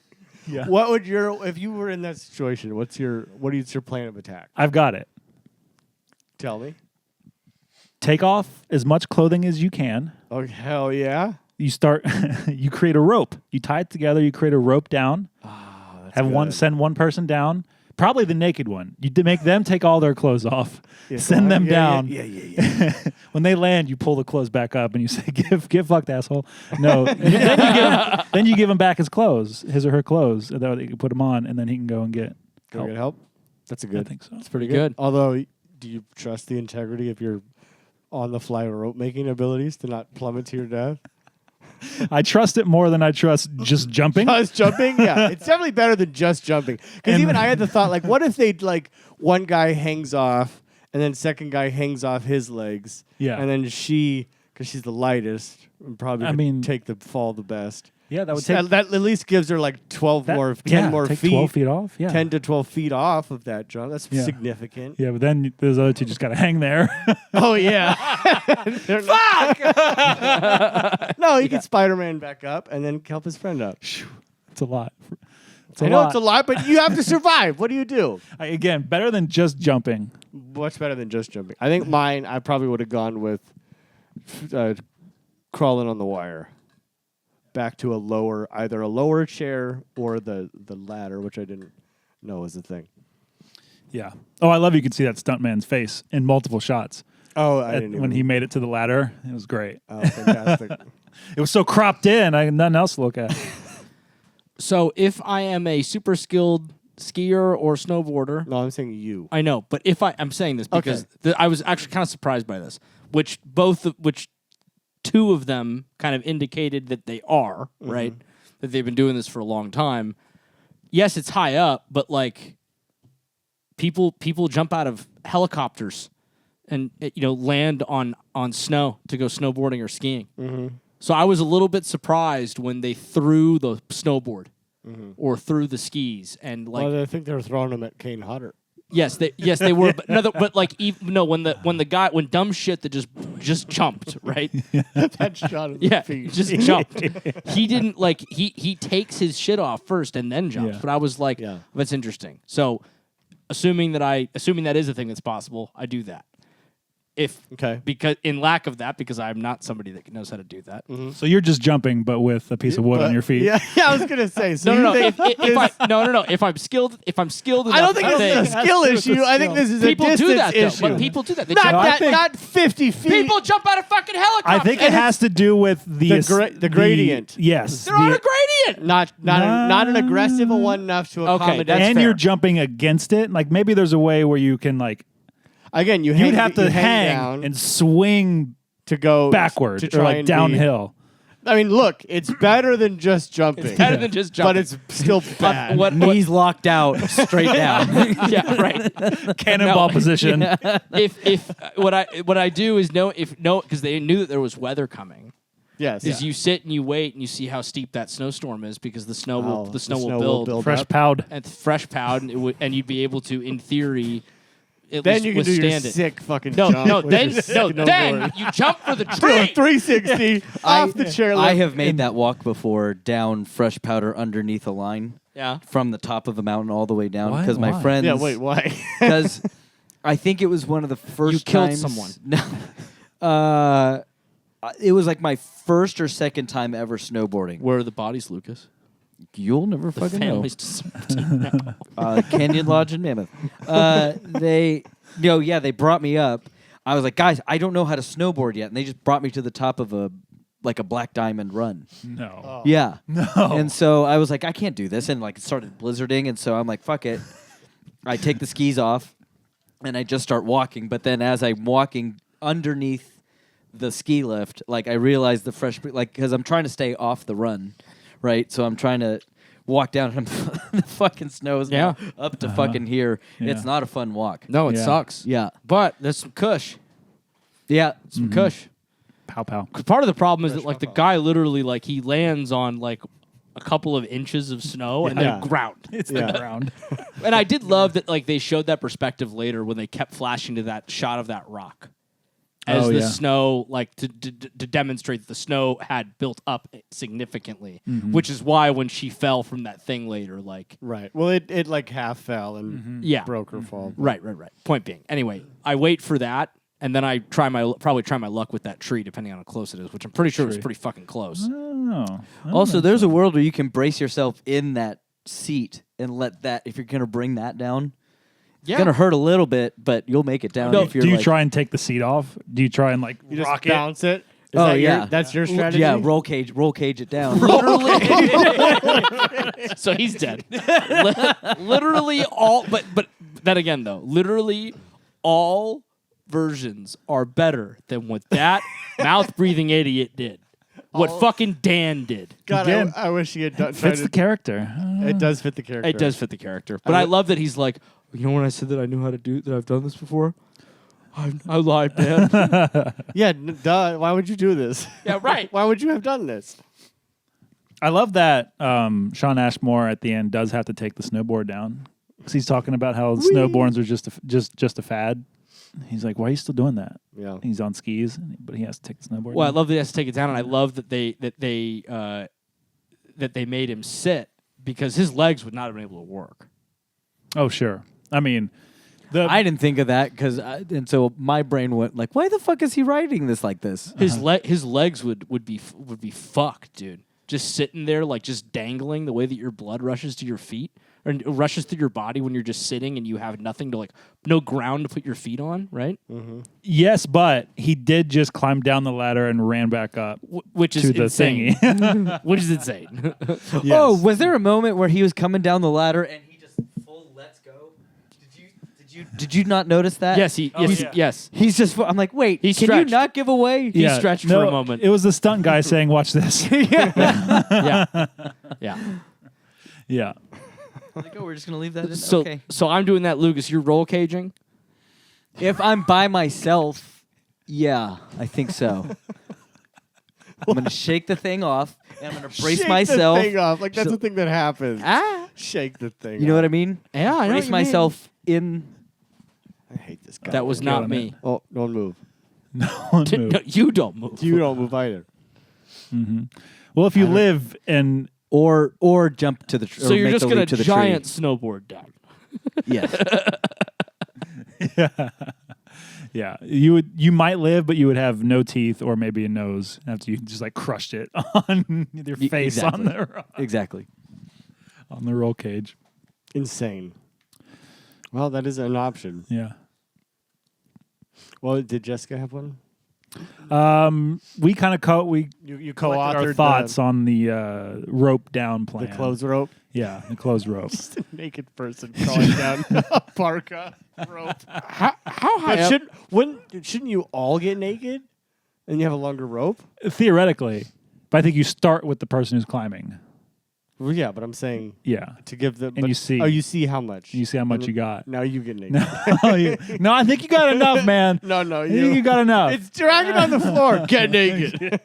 Yeah. What would if you were in that situation, what is your plan of attack? I've got it. Tell me. Take off as much clothing as you can. Oh, hell yeah. You start. You create a rope. You tie it together. You create a rope down. That's Send one person down. Probably the naked one. You make them take all their clothes off. Yeah, Send them down. Yeah. When they land, you pull the clothes back up and you say, "Give fucked, asshole." No. then you give him back his clothes, his or her clothes, that you can put him on, and then he can go and get Go help. get help? That's a good. I think so. That's pretty Good. Although, do you trust the integrity of your on-the-fly rope making abilities to not plummet to your death? I trust it more than I trust just jumping. Just jumping? Yeah. It's definitely better than just jumping. Because And- even I had the thought, like, what if one guy hangs off and then second guy hangs off his legs. Yeah. And then she, because she's the lightest, probably take the fall the best. Yeah, that would So take that at least gives her like 10 more take feet. 12 feet off. Yeah. 10 to 12 feet off of that jump. That's Yeah. significant. Yeah, but then those other two just got to hang there. Oh, yeah. Fuck! No, he can Spider-Man back up and then help his friend up. It's a lot. I know it's a lot, but you have to survive. What do you do? Again, better than just jumping. Much better than just jumping. I think mine, I probably would have gone with crawling on the wire. Back to either a lower chair or the ladder, which I didn't know was a thing. Yeah. Oh, I love you could see that stuntman's face in multiple shots. Oh, I didn't when he made it to the ladder. It was great. Oh, fantastic. It was so cropped in, I had nothing else to look at. So if I am a super skilled skier or snowboarder, No, I'm saying you. I know, but if I'm saying this because I was actually kind of surprised by this, which two of them kind of indicated that they are, right? That they've been doing this for a long time. Yes, it's high up, but like people jump out of helicopters and land on snow to go snowboarding or skiing. So I was a little bit surprised when they threw the snowboard or threw the skis and like. Well, I think they were throwing them at Kane Hodder. Yes, they were, but when dumb shit that just jumped, right? That shot of the Yeah, feet. just jumped. He didn't he takes his shit off first and then jumps. Yeah. But I was like, that's interesting. So, assuming that is a thing that's possible, I do that. Because in lack of that, because I'm not somebody that knows how to do that. So you're just jumping, but with a piece of wood on your feet. Yeah, I was gonna say. So No. you think If I'm skilled enough, I don't think this is a skill issue. I think this is a people distance do that though. issue. But people do that. They Not jump- not 50 feet. people jump out of fucking helicopters. I think it has to do with The gradient. Yes. They're on a gradient. Not an aggressive one enough to accommodate. that's and fair. you're jumping against it. Like maybe there's a way where you can like Again, you'd have to hang down and swing to go backward to or try like and downhill. I mean, look, it's better than just jumping. It's better than just but jumping. it's still bad. Knees locked out, straight down. Yeah, right. Cannonball position. If what I do is because they knew that there was weather coming. Yes. Is you sit and you wait and you see how steep that snowstorm is because the snow will build Fresh up. powd. and fresh powd and you'd be able to in theory at Then least you can do your withstand it. sick fucking No, jump. no, with then your snowboard. then you jump for the Do a tree. 360 off the chairlift. I have made that walk before down fresh powder underneath a line Yeah. from the top of a mountain all the way down Why? because my Why? friends. Yeah, wait, why? Because I think it was one of the first. You killed times- someone. No. It was like my first or second time ever snowboarding. Where are the bodies, Lucas? You'll never The fucking know. families disappeared. Canyon Lodge in Mammoth. They brought me up. I was like, guys, I don't know how to snowboard yet, and they just brought me to the top of a black diamond run. No. Yeah. No. And so I was like, I can't do this, and like it started blizzarding, and so I'm like, fuck it. I take the skis off, and I just start walking. But then as I'm walking underneath the ski lift, like I realized because I'm trying to stay off the run, right? So I'm trying to walk down, and the fucking snow is now up to fucking here. Yeah. It's not a fun walk. No, it Yeah. sucks. Yeah. But there's some cush. Yeah. Cush. Pow pow. 'Cause part of the problem is that like the guy literally like he lands on like a couple of inches of snow and Yeah. then ground. It's Yeah. the ground. And I did love that like they showed that perspective later when they kept flashing to that shot of that rock as Oh, the yeah. snow, like to demonstrate that the snow had built up significantly, which is why when she fell from that thing later, like Right. Well, it like half fell and yeah, broke her fall. right. Point being, anyway, I wait for that. And then I probably try my luck with that tree, depending on how close it is, which I'm pretty sure was Tree. pretty fucking close. I don't know. Also, there's a world where you can brace yourself in that seat and let that. If you're gonna bring that down, Yeah. it's gonna hurt a little bit, but you'll make it down. No, if you're Do you like, try and take the seat off? Do you try and like You just rock it? bounce it. Is Oh, that yeah. That's your strategy. Yeah, roll cage it down. So he's dead. Literally all, but then again though, literally all versions are better than what that mouth breathing idiot did. What fucking Dan did. God, Again, I wish he had done. Fits the character. It does fit the character. It does fit the character, but I love that he's like, you know, when I said that I knew how to do that, I've done this before. I lied, man. Yeah, duh. Why would you do this? Yeah, right. Why would you have done this? I love that Sean Ashmore at the end does have to take the snowboard down because he's talking about how snowboards are just a fad. He's like, why are you still doing that? Yeah. He's on skis, but he has to take the snowboard. Well, I down. love that he has to take it down, and I love that they made him sit because his legs would not have been able to work. Oh, sure. I mean, I didn't think of that and so my brain went like, why the fuck is he writing this like this? His legs would be fucked, dude. Just sitting there, like just dangling, the way that your blood rushes to your feet or rushes through your body when you're just sitting and you have nothing to no ground to put your feet on, right? yes, but he did just climb down the ladder and ran back up Which is to the insane. thingy. Which is insane. Yes. Oh, was there a moment where he was coming down the ladder and he just full let's go? Did you not notice that? Yes, yes. He's just. I'm like, wait, He can stretched. you not give away? He stretched for a moment. It was the stunt guy saying, "Watch this." Yeah. Yeah. Like, oh, we're just gonna leave that in. So Okay. so I'm doing that, Lucas. You're roll caging? If I'm by myself, yeah, I think so. I'm gonna shake the thing off and I'm gonna brace Shake myself. the thing off. Like that's So- the thing that happens. Ah. Shake the thing. You know off. what I mean? Yeah, I know Brace what you myself in. I hate this guy. mean. That was Killing not me. Oh, don't move. No. No, you don't move. You don't move either. Well, if you live in Or jump to the. So you're just gonna to the giant snowboard down. Tree. Yes. yeah, you might live, but you would have no teeth or maybe a nose after you just like crushed it on your face exactly. on Exactly. the roll cage. Insane. Well, that is an option. Yeah. Well, did Jessica have one? We kind of You collected co-authored our thoughts on the rope down plan. the clothes rope. Yeah, the closed rope. Just a naked person crawling down a parka rope. How high But up? shouldn't you all get naked and you have a longer rope? Theoretically, but I think you start with the person who's climbing. Well, yeah, but I'm saying Yeah. to give the. And you see. Oh, you see how much. You see how much And you got. Now you get naked. No, I think you got enough, man. No, I think you got enough. It's dragging on the floor. Get naked.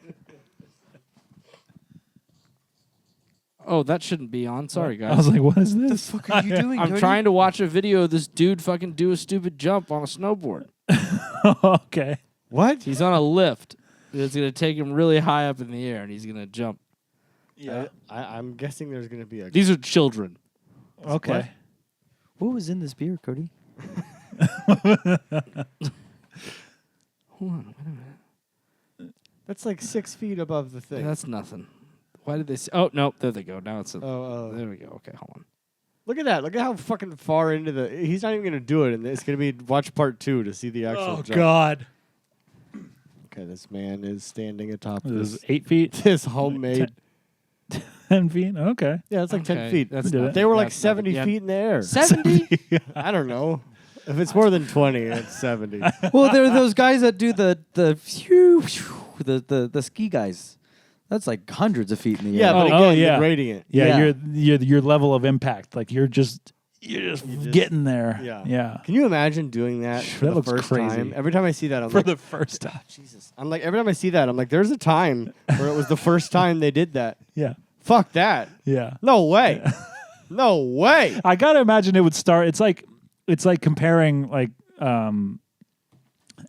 Oh, that shouldn't be on. Sorry, I was guys. like, what is this? What are you doing? I'm trying to watch a video of this dude fucking do a stupid jump on a snowboard. Okay. What? He's on a lift. It's gonna take him really high up in the air, and he's gonna jump. Yeah. I'm guessing there's going to be a. These are children. Okay. What was in this beer, Cody? Hold on, wait a minute. That's like 6 feet above the thing. That's nothing. Why did they? Oh no, there they go. Now it's a. Oh. There we go. Okay, hold on. Look at that. Look at how fucking far into the. He's not even going to do it, and it's going to be watch part 2 to see the actual Oh, jump. God. Okay, this man is standing atop This this, is 8 feet, this homemade. 10 feet. Okay. Yeah, it's like 10 Okay, feet. that's We did not- it. They were like that's 70 nothing. feet in the air. 70? I don't know. If it's more than 20, it's 70. Well, there are those guys that do the ski guys. That's like hundreds of feet in the Yeah, air. but Oh, again, yeah. the gradient. Yeah, Yeah. your level of impact. Like you're just getting there. Yeah. Yeah. Can you imagine doing that for That the looks first crazy. time? Every time I see that, I'm For like, the first time. Jesus. I'm like, every time I see that, I'm like, there's a time where it was the first time they did that. Yeah. Fuck that. Yeah. No way. No way. I gotta imagine it would start. It's like comparing like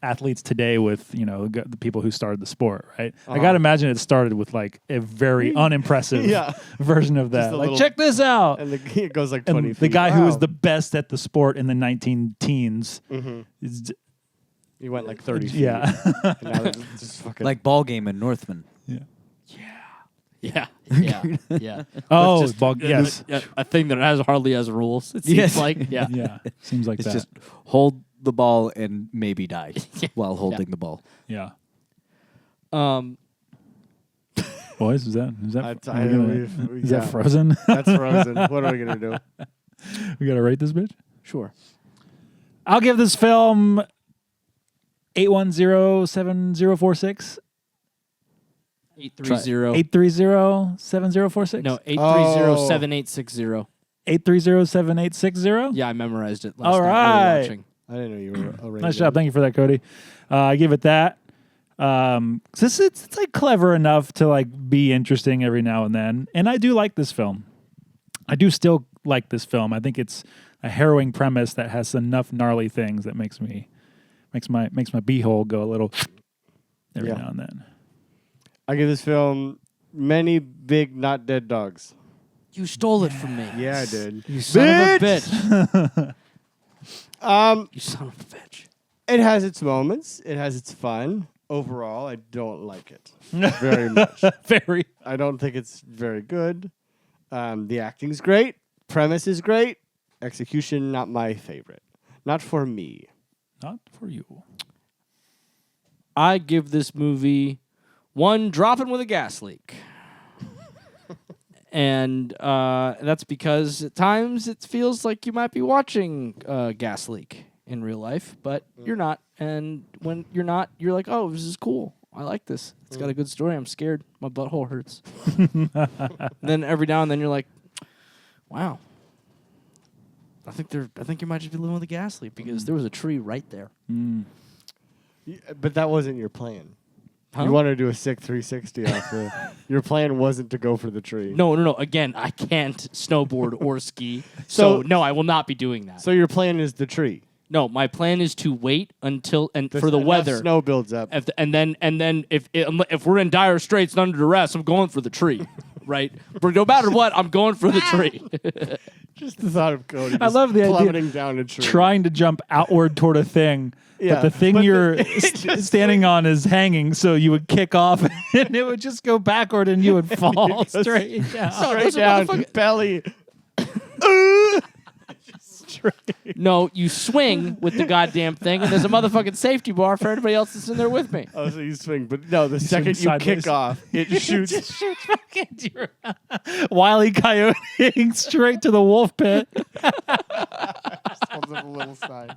athletes today with the people who started the sport, right? I gotta imagine it started with like a very unimpressive version of that. a Like, little- check this out. And it goes like 20 And feet. the guy who was Wow. the best at the sport in the 19-teens. Is, He went like 30 feet. yeah. And now it's just fucking Like ball game in Northman. Yeah, yeah, yeah. Oh, It's just yes. a thing that hardly has rules. It seems Yes. like Yeah. Seems like It's that. just hold the ball and maybe die while holding the ball. yeah. Um, Boys, is that I are we gonna- believe- is yeah. that Frozen? That's Frozen. What are we gonna do? We gotta rate this bitch. sure. I'll give this film 8107046. 830. 8307046. No, 830-7860. 8307860. Yeah, I memerized it last All night. We were right. watching. I didn't know you were a Nice job. Thank you for that, Cody. I give it that. 'Cause it's like clever enough to like be interesting every now and then, and I do like this film. I do still like this film. I think it's a harrowing premise that has enough gnarly things that makes my beehole go a little every Yeah. now and then. I give this film many big not dead dogs. You stole it from me. Yeah, I did. You son of a bitch. Um, You son of a bitch. it has its moments. It has its fun. Overall, I don't like it very much. Very. I don't think it's very good. The acting's great. Premise is great. Execution, not my favorite. Not for me. Not for you. I give this movie one dropping with a gas leak. And that's because at times it feels like you might be watching a gas leak in real life, but you're not. And when you're not, you're like, oh, this is cool. I like this. It's got a good story. I'm scared. My butthole hurts. Then every now and then you're like, wow. I think you might just be living with a gas leak because there was a tree right there. But that wasn't your plan. Huh? You wanted to do a sick 360 off the... Your plan wasn't to go for the tree. No. Again, I can't snowboard or ski. So no, I will not be doing that. So your plan is the tree. No, my plan is to wait until for the Enough weather. Snow builds up. And then if we're in dire straits and under duress, I'm going for the tree, right? But no matter what, I'm going for the tree. Just the thought of Cody. I love the idea. plummeting down a tree. Trying to jump outward toward a thing, Yeah, but the thing but you're it's just standing on is hanging, so you would kick off and it would just go backward and you would fall Just straight down. straight listen, down, motherfucker. belly. No, you swing with the goddamn thing, and there's a motherfucking safety bar for everybody else that's in there with me. Oh, so you swing, but no, the second you swing kick sideways. off, it shoots. Wile E. Coyote straight to the wolf pit. Holds up a little sign.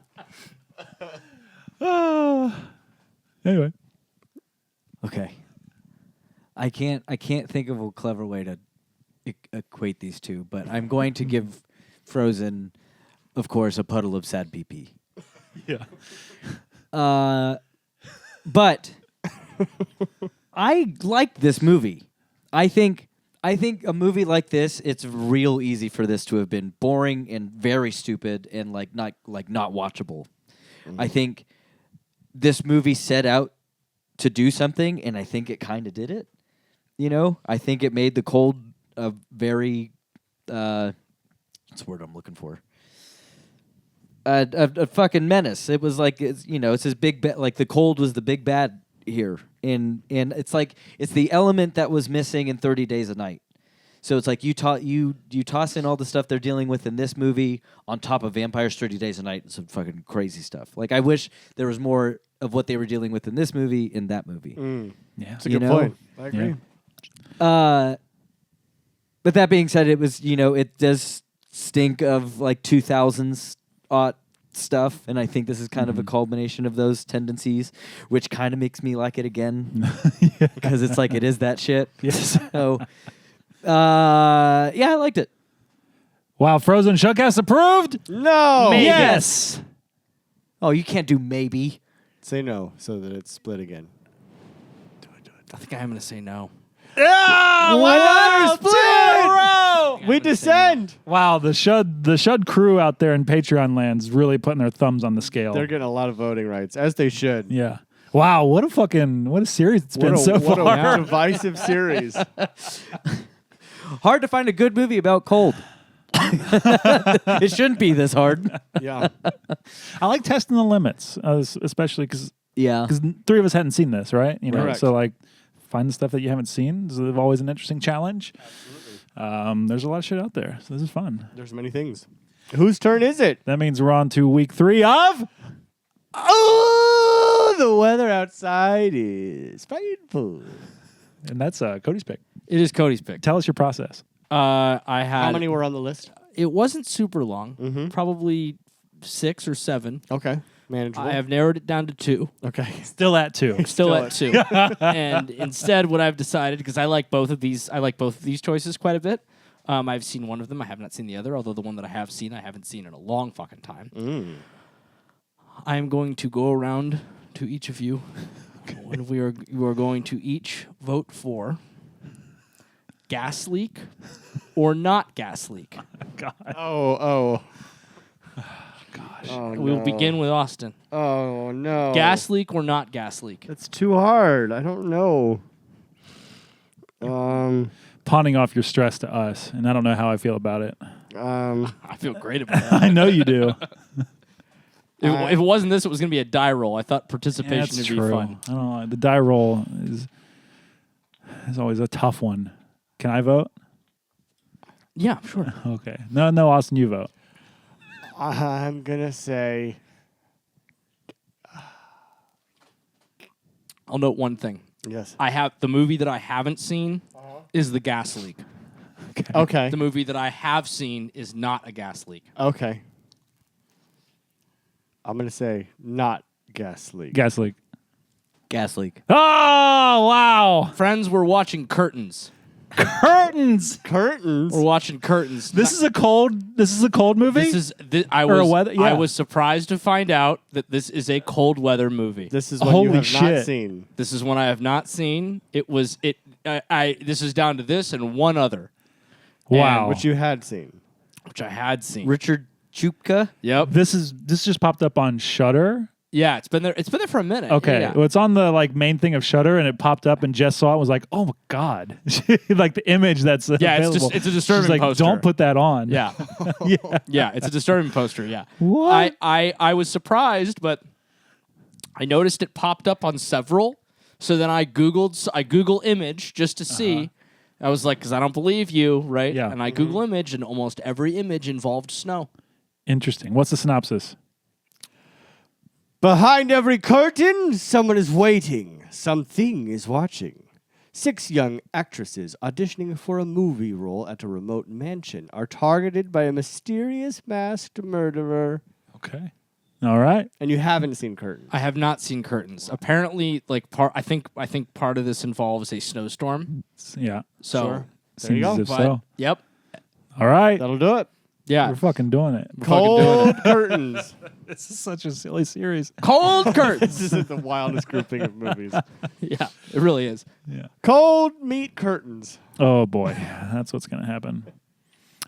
Anyway, Okay. I can't think of a clever way to equate these two, but I'm going to give Frozen, of course, a puddle of sad pee-pee. yeah. But I like this movie. I think a movie like this, it's real easy for this to have been boring and very stupid and not watchable. I think this movie set out to do something, and I think it kind of did it. You know, I think it made the cold a very what's the word I'm looking for? A fucking menace. It was like it's his big like the cold was the big bad here, and it's like it's the element that was missing in 30 Days a Night. So it's like you toss in all the stuff they're dealing with in this movie on top of Vampires 30 Days a Night and some fucking crazy stuff. Like I wish there was more of what they were dealing with in this movie in that movie. Yeah. That's a good point. I agree. But that being said, it was it does stink of like 2000s stuff, and I think this is kind of a culmination of those tendencies, which kind of makes me like it again because it's like it is that shit. Yes. So, yeah, I liked it. Wow, Frozen Showcast approved? No. Maybe. Yes. Oh, you can't do maybe. Say no so that it's split again. I think I am going to say no. Another split! We descend. Wow, the Shud crew out there in Patreon land's really putting their thumbs on the scale. They're getting a lot of voting rights, as they should. Yeah. Wow, what a series it's been so far. What a divisive series. Hard to find a good movie about cold. It shouldn't be this hard. Yeah. I like testing the limits, especially because Yeah. three of us hadn't seen this, right? You know, Correct. so like find the stuff that you haven't seen is always an interesting challenge. There's a lot of shit out there, so this is fun. There's many things. Whose turn is it? That means we're on to week 3 of. Oh, the weather outside is frightful. And that's Cody's pick. It is Cody's pick. Tell us your process. I had. How many were on the list? It wasn't super long. Mhm. Probably 6 or 7. Okay. Manageable. I have narrowed it down to 2. Okay. Still at 2. Still at 2. And instead, what I've decided, because I like both of these choices quite a bit. I've seen one of them. I have not seen the other. Although the one that I have seen, I haven't seen in a long fucking time. I am going to go around to each of you, and you are going to each vote for gas leak or not gas leak. God. Oh. Gosh. Oh, no. We'll begin with Austin. Oh, no. Gas leak or not gas leak? That's too hard. I don't know. Pawning off your stress to us, and I don't know how I feel about it. I feel great about that. I know you do. If it wasn't this, it was going to be a die roll. I thought participation That's would true. be fun. I don't know. The die roll is always a tough one. Can I vote? Yeah, sure. Okay. No, Austin, you vote. I'm going to say... I'll note one thing. Yes. I have the movie that I haven't seen is the gas leak. Okay. The movie that I have seen is not a gas leak. Okay. I'm going to say not gas leak. Gas leak. Gas leak. Oh, wow. Friends, we're watching Curtains. Curtains. Curtains? We're watching Curtains. This is a cold movie? I Or a was weather- yeah. I was surprised to find out that this is a cold weather movie. This is one you Holy have not shit. seen. This is one I have not seen. This is down to this and one other, Wow. Which you had seen. which I had seen. Richard Chupka. Yep. This just popped up on Shudder. Yeah, it's been there. It's been there for a minute. Okay, Yeah. well, it's on the main thing of Shudder, and it popped up, and Jess saw it and was like, "Oh my god!" Like the image that's Yeah, available. it's a disturbing She's like, poster. "Don't put that on." Yeah. Yeah, it's a disturbing poster. Yeah. What? I was surprised, but I noticed it popped up on several. So then I Google image just to see. I was like, because I don't believe you, right? Yeah. And I Google image, and almost every image involved snow. Interesting. What's the synopsis? Behind every curtain, someone is waiting. Something is watching. 6 young actresses auditioning for a movie role at a remote mansion are targeted by a mysterious masked murderer. Okay. All right. And you haven't seen Curtains. I have not seen Curtains. Apparently, I think part of this involves a snowstorm. Yeah. So, Sure. There you Seems go. as if but so. yep, All right. That'll do it. yeah, We're fucking doing it. Cold Curtains. This is such a silly series. cold curtains. This is the wildest grouping of movies. Yeah, it really is. Yeah. Cold meat curtains. Oh boy, that's what's gonna happen.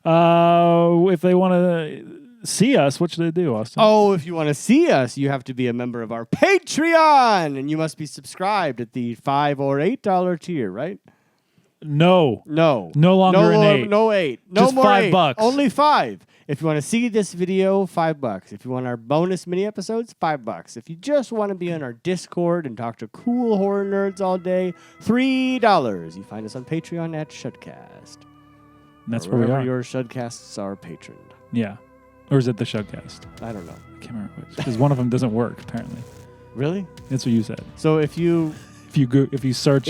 If they want to see us, what should they do, Austin? Oh, if you want to see us, you have to be a member of our Patreon, and you must be subscribed at the $5 or $8 tier, right? No. No. No longer an 8. No 8. No Just more $5. $8. Only 5. If you want to see this video, $5. If you want our bonus mini episodes, $5. If you just want to be on our Discord and talk to cool horror nerds all day, $3. You find us on Patreon at SHUDcast. And that's Or where we wherever are. your Shudcasts are patroned. Yeah. Or is it the Showcast? I don't know. I can't remember which. Because one of them doesn't work, apparently. Really? That's what you said. So if you If you search...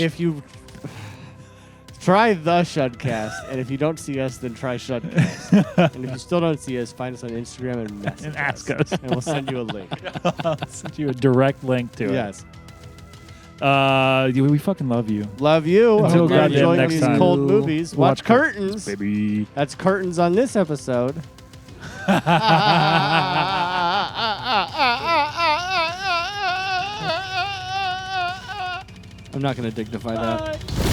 try the Shudcast, and if you don't see us, then try Shudcast. And if you still don't see us, find us on Instagram and message And ask us. and we'll send you a link. I'll send you a direct link to Yes. it. We fucking love you. Love you. I Until hope you're goddamn enjoying next these time. cold movies. Watch Curtains. Baby. That's Curtains on this episode. I'm not going to dignify that.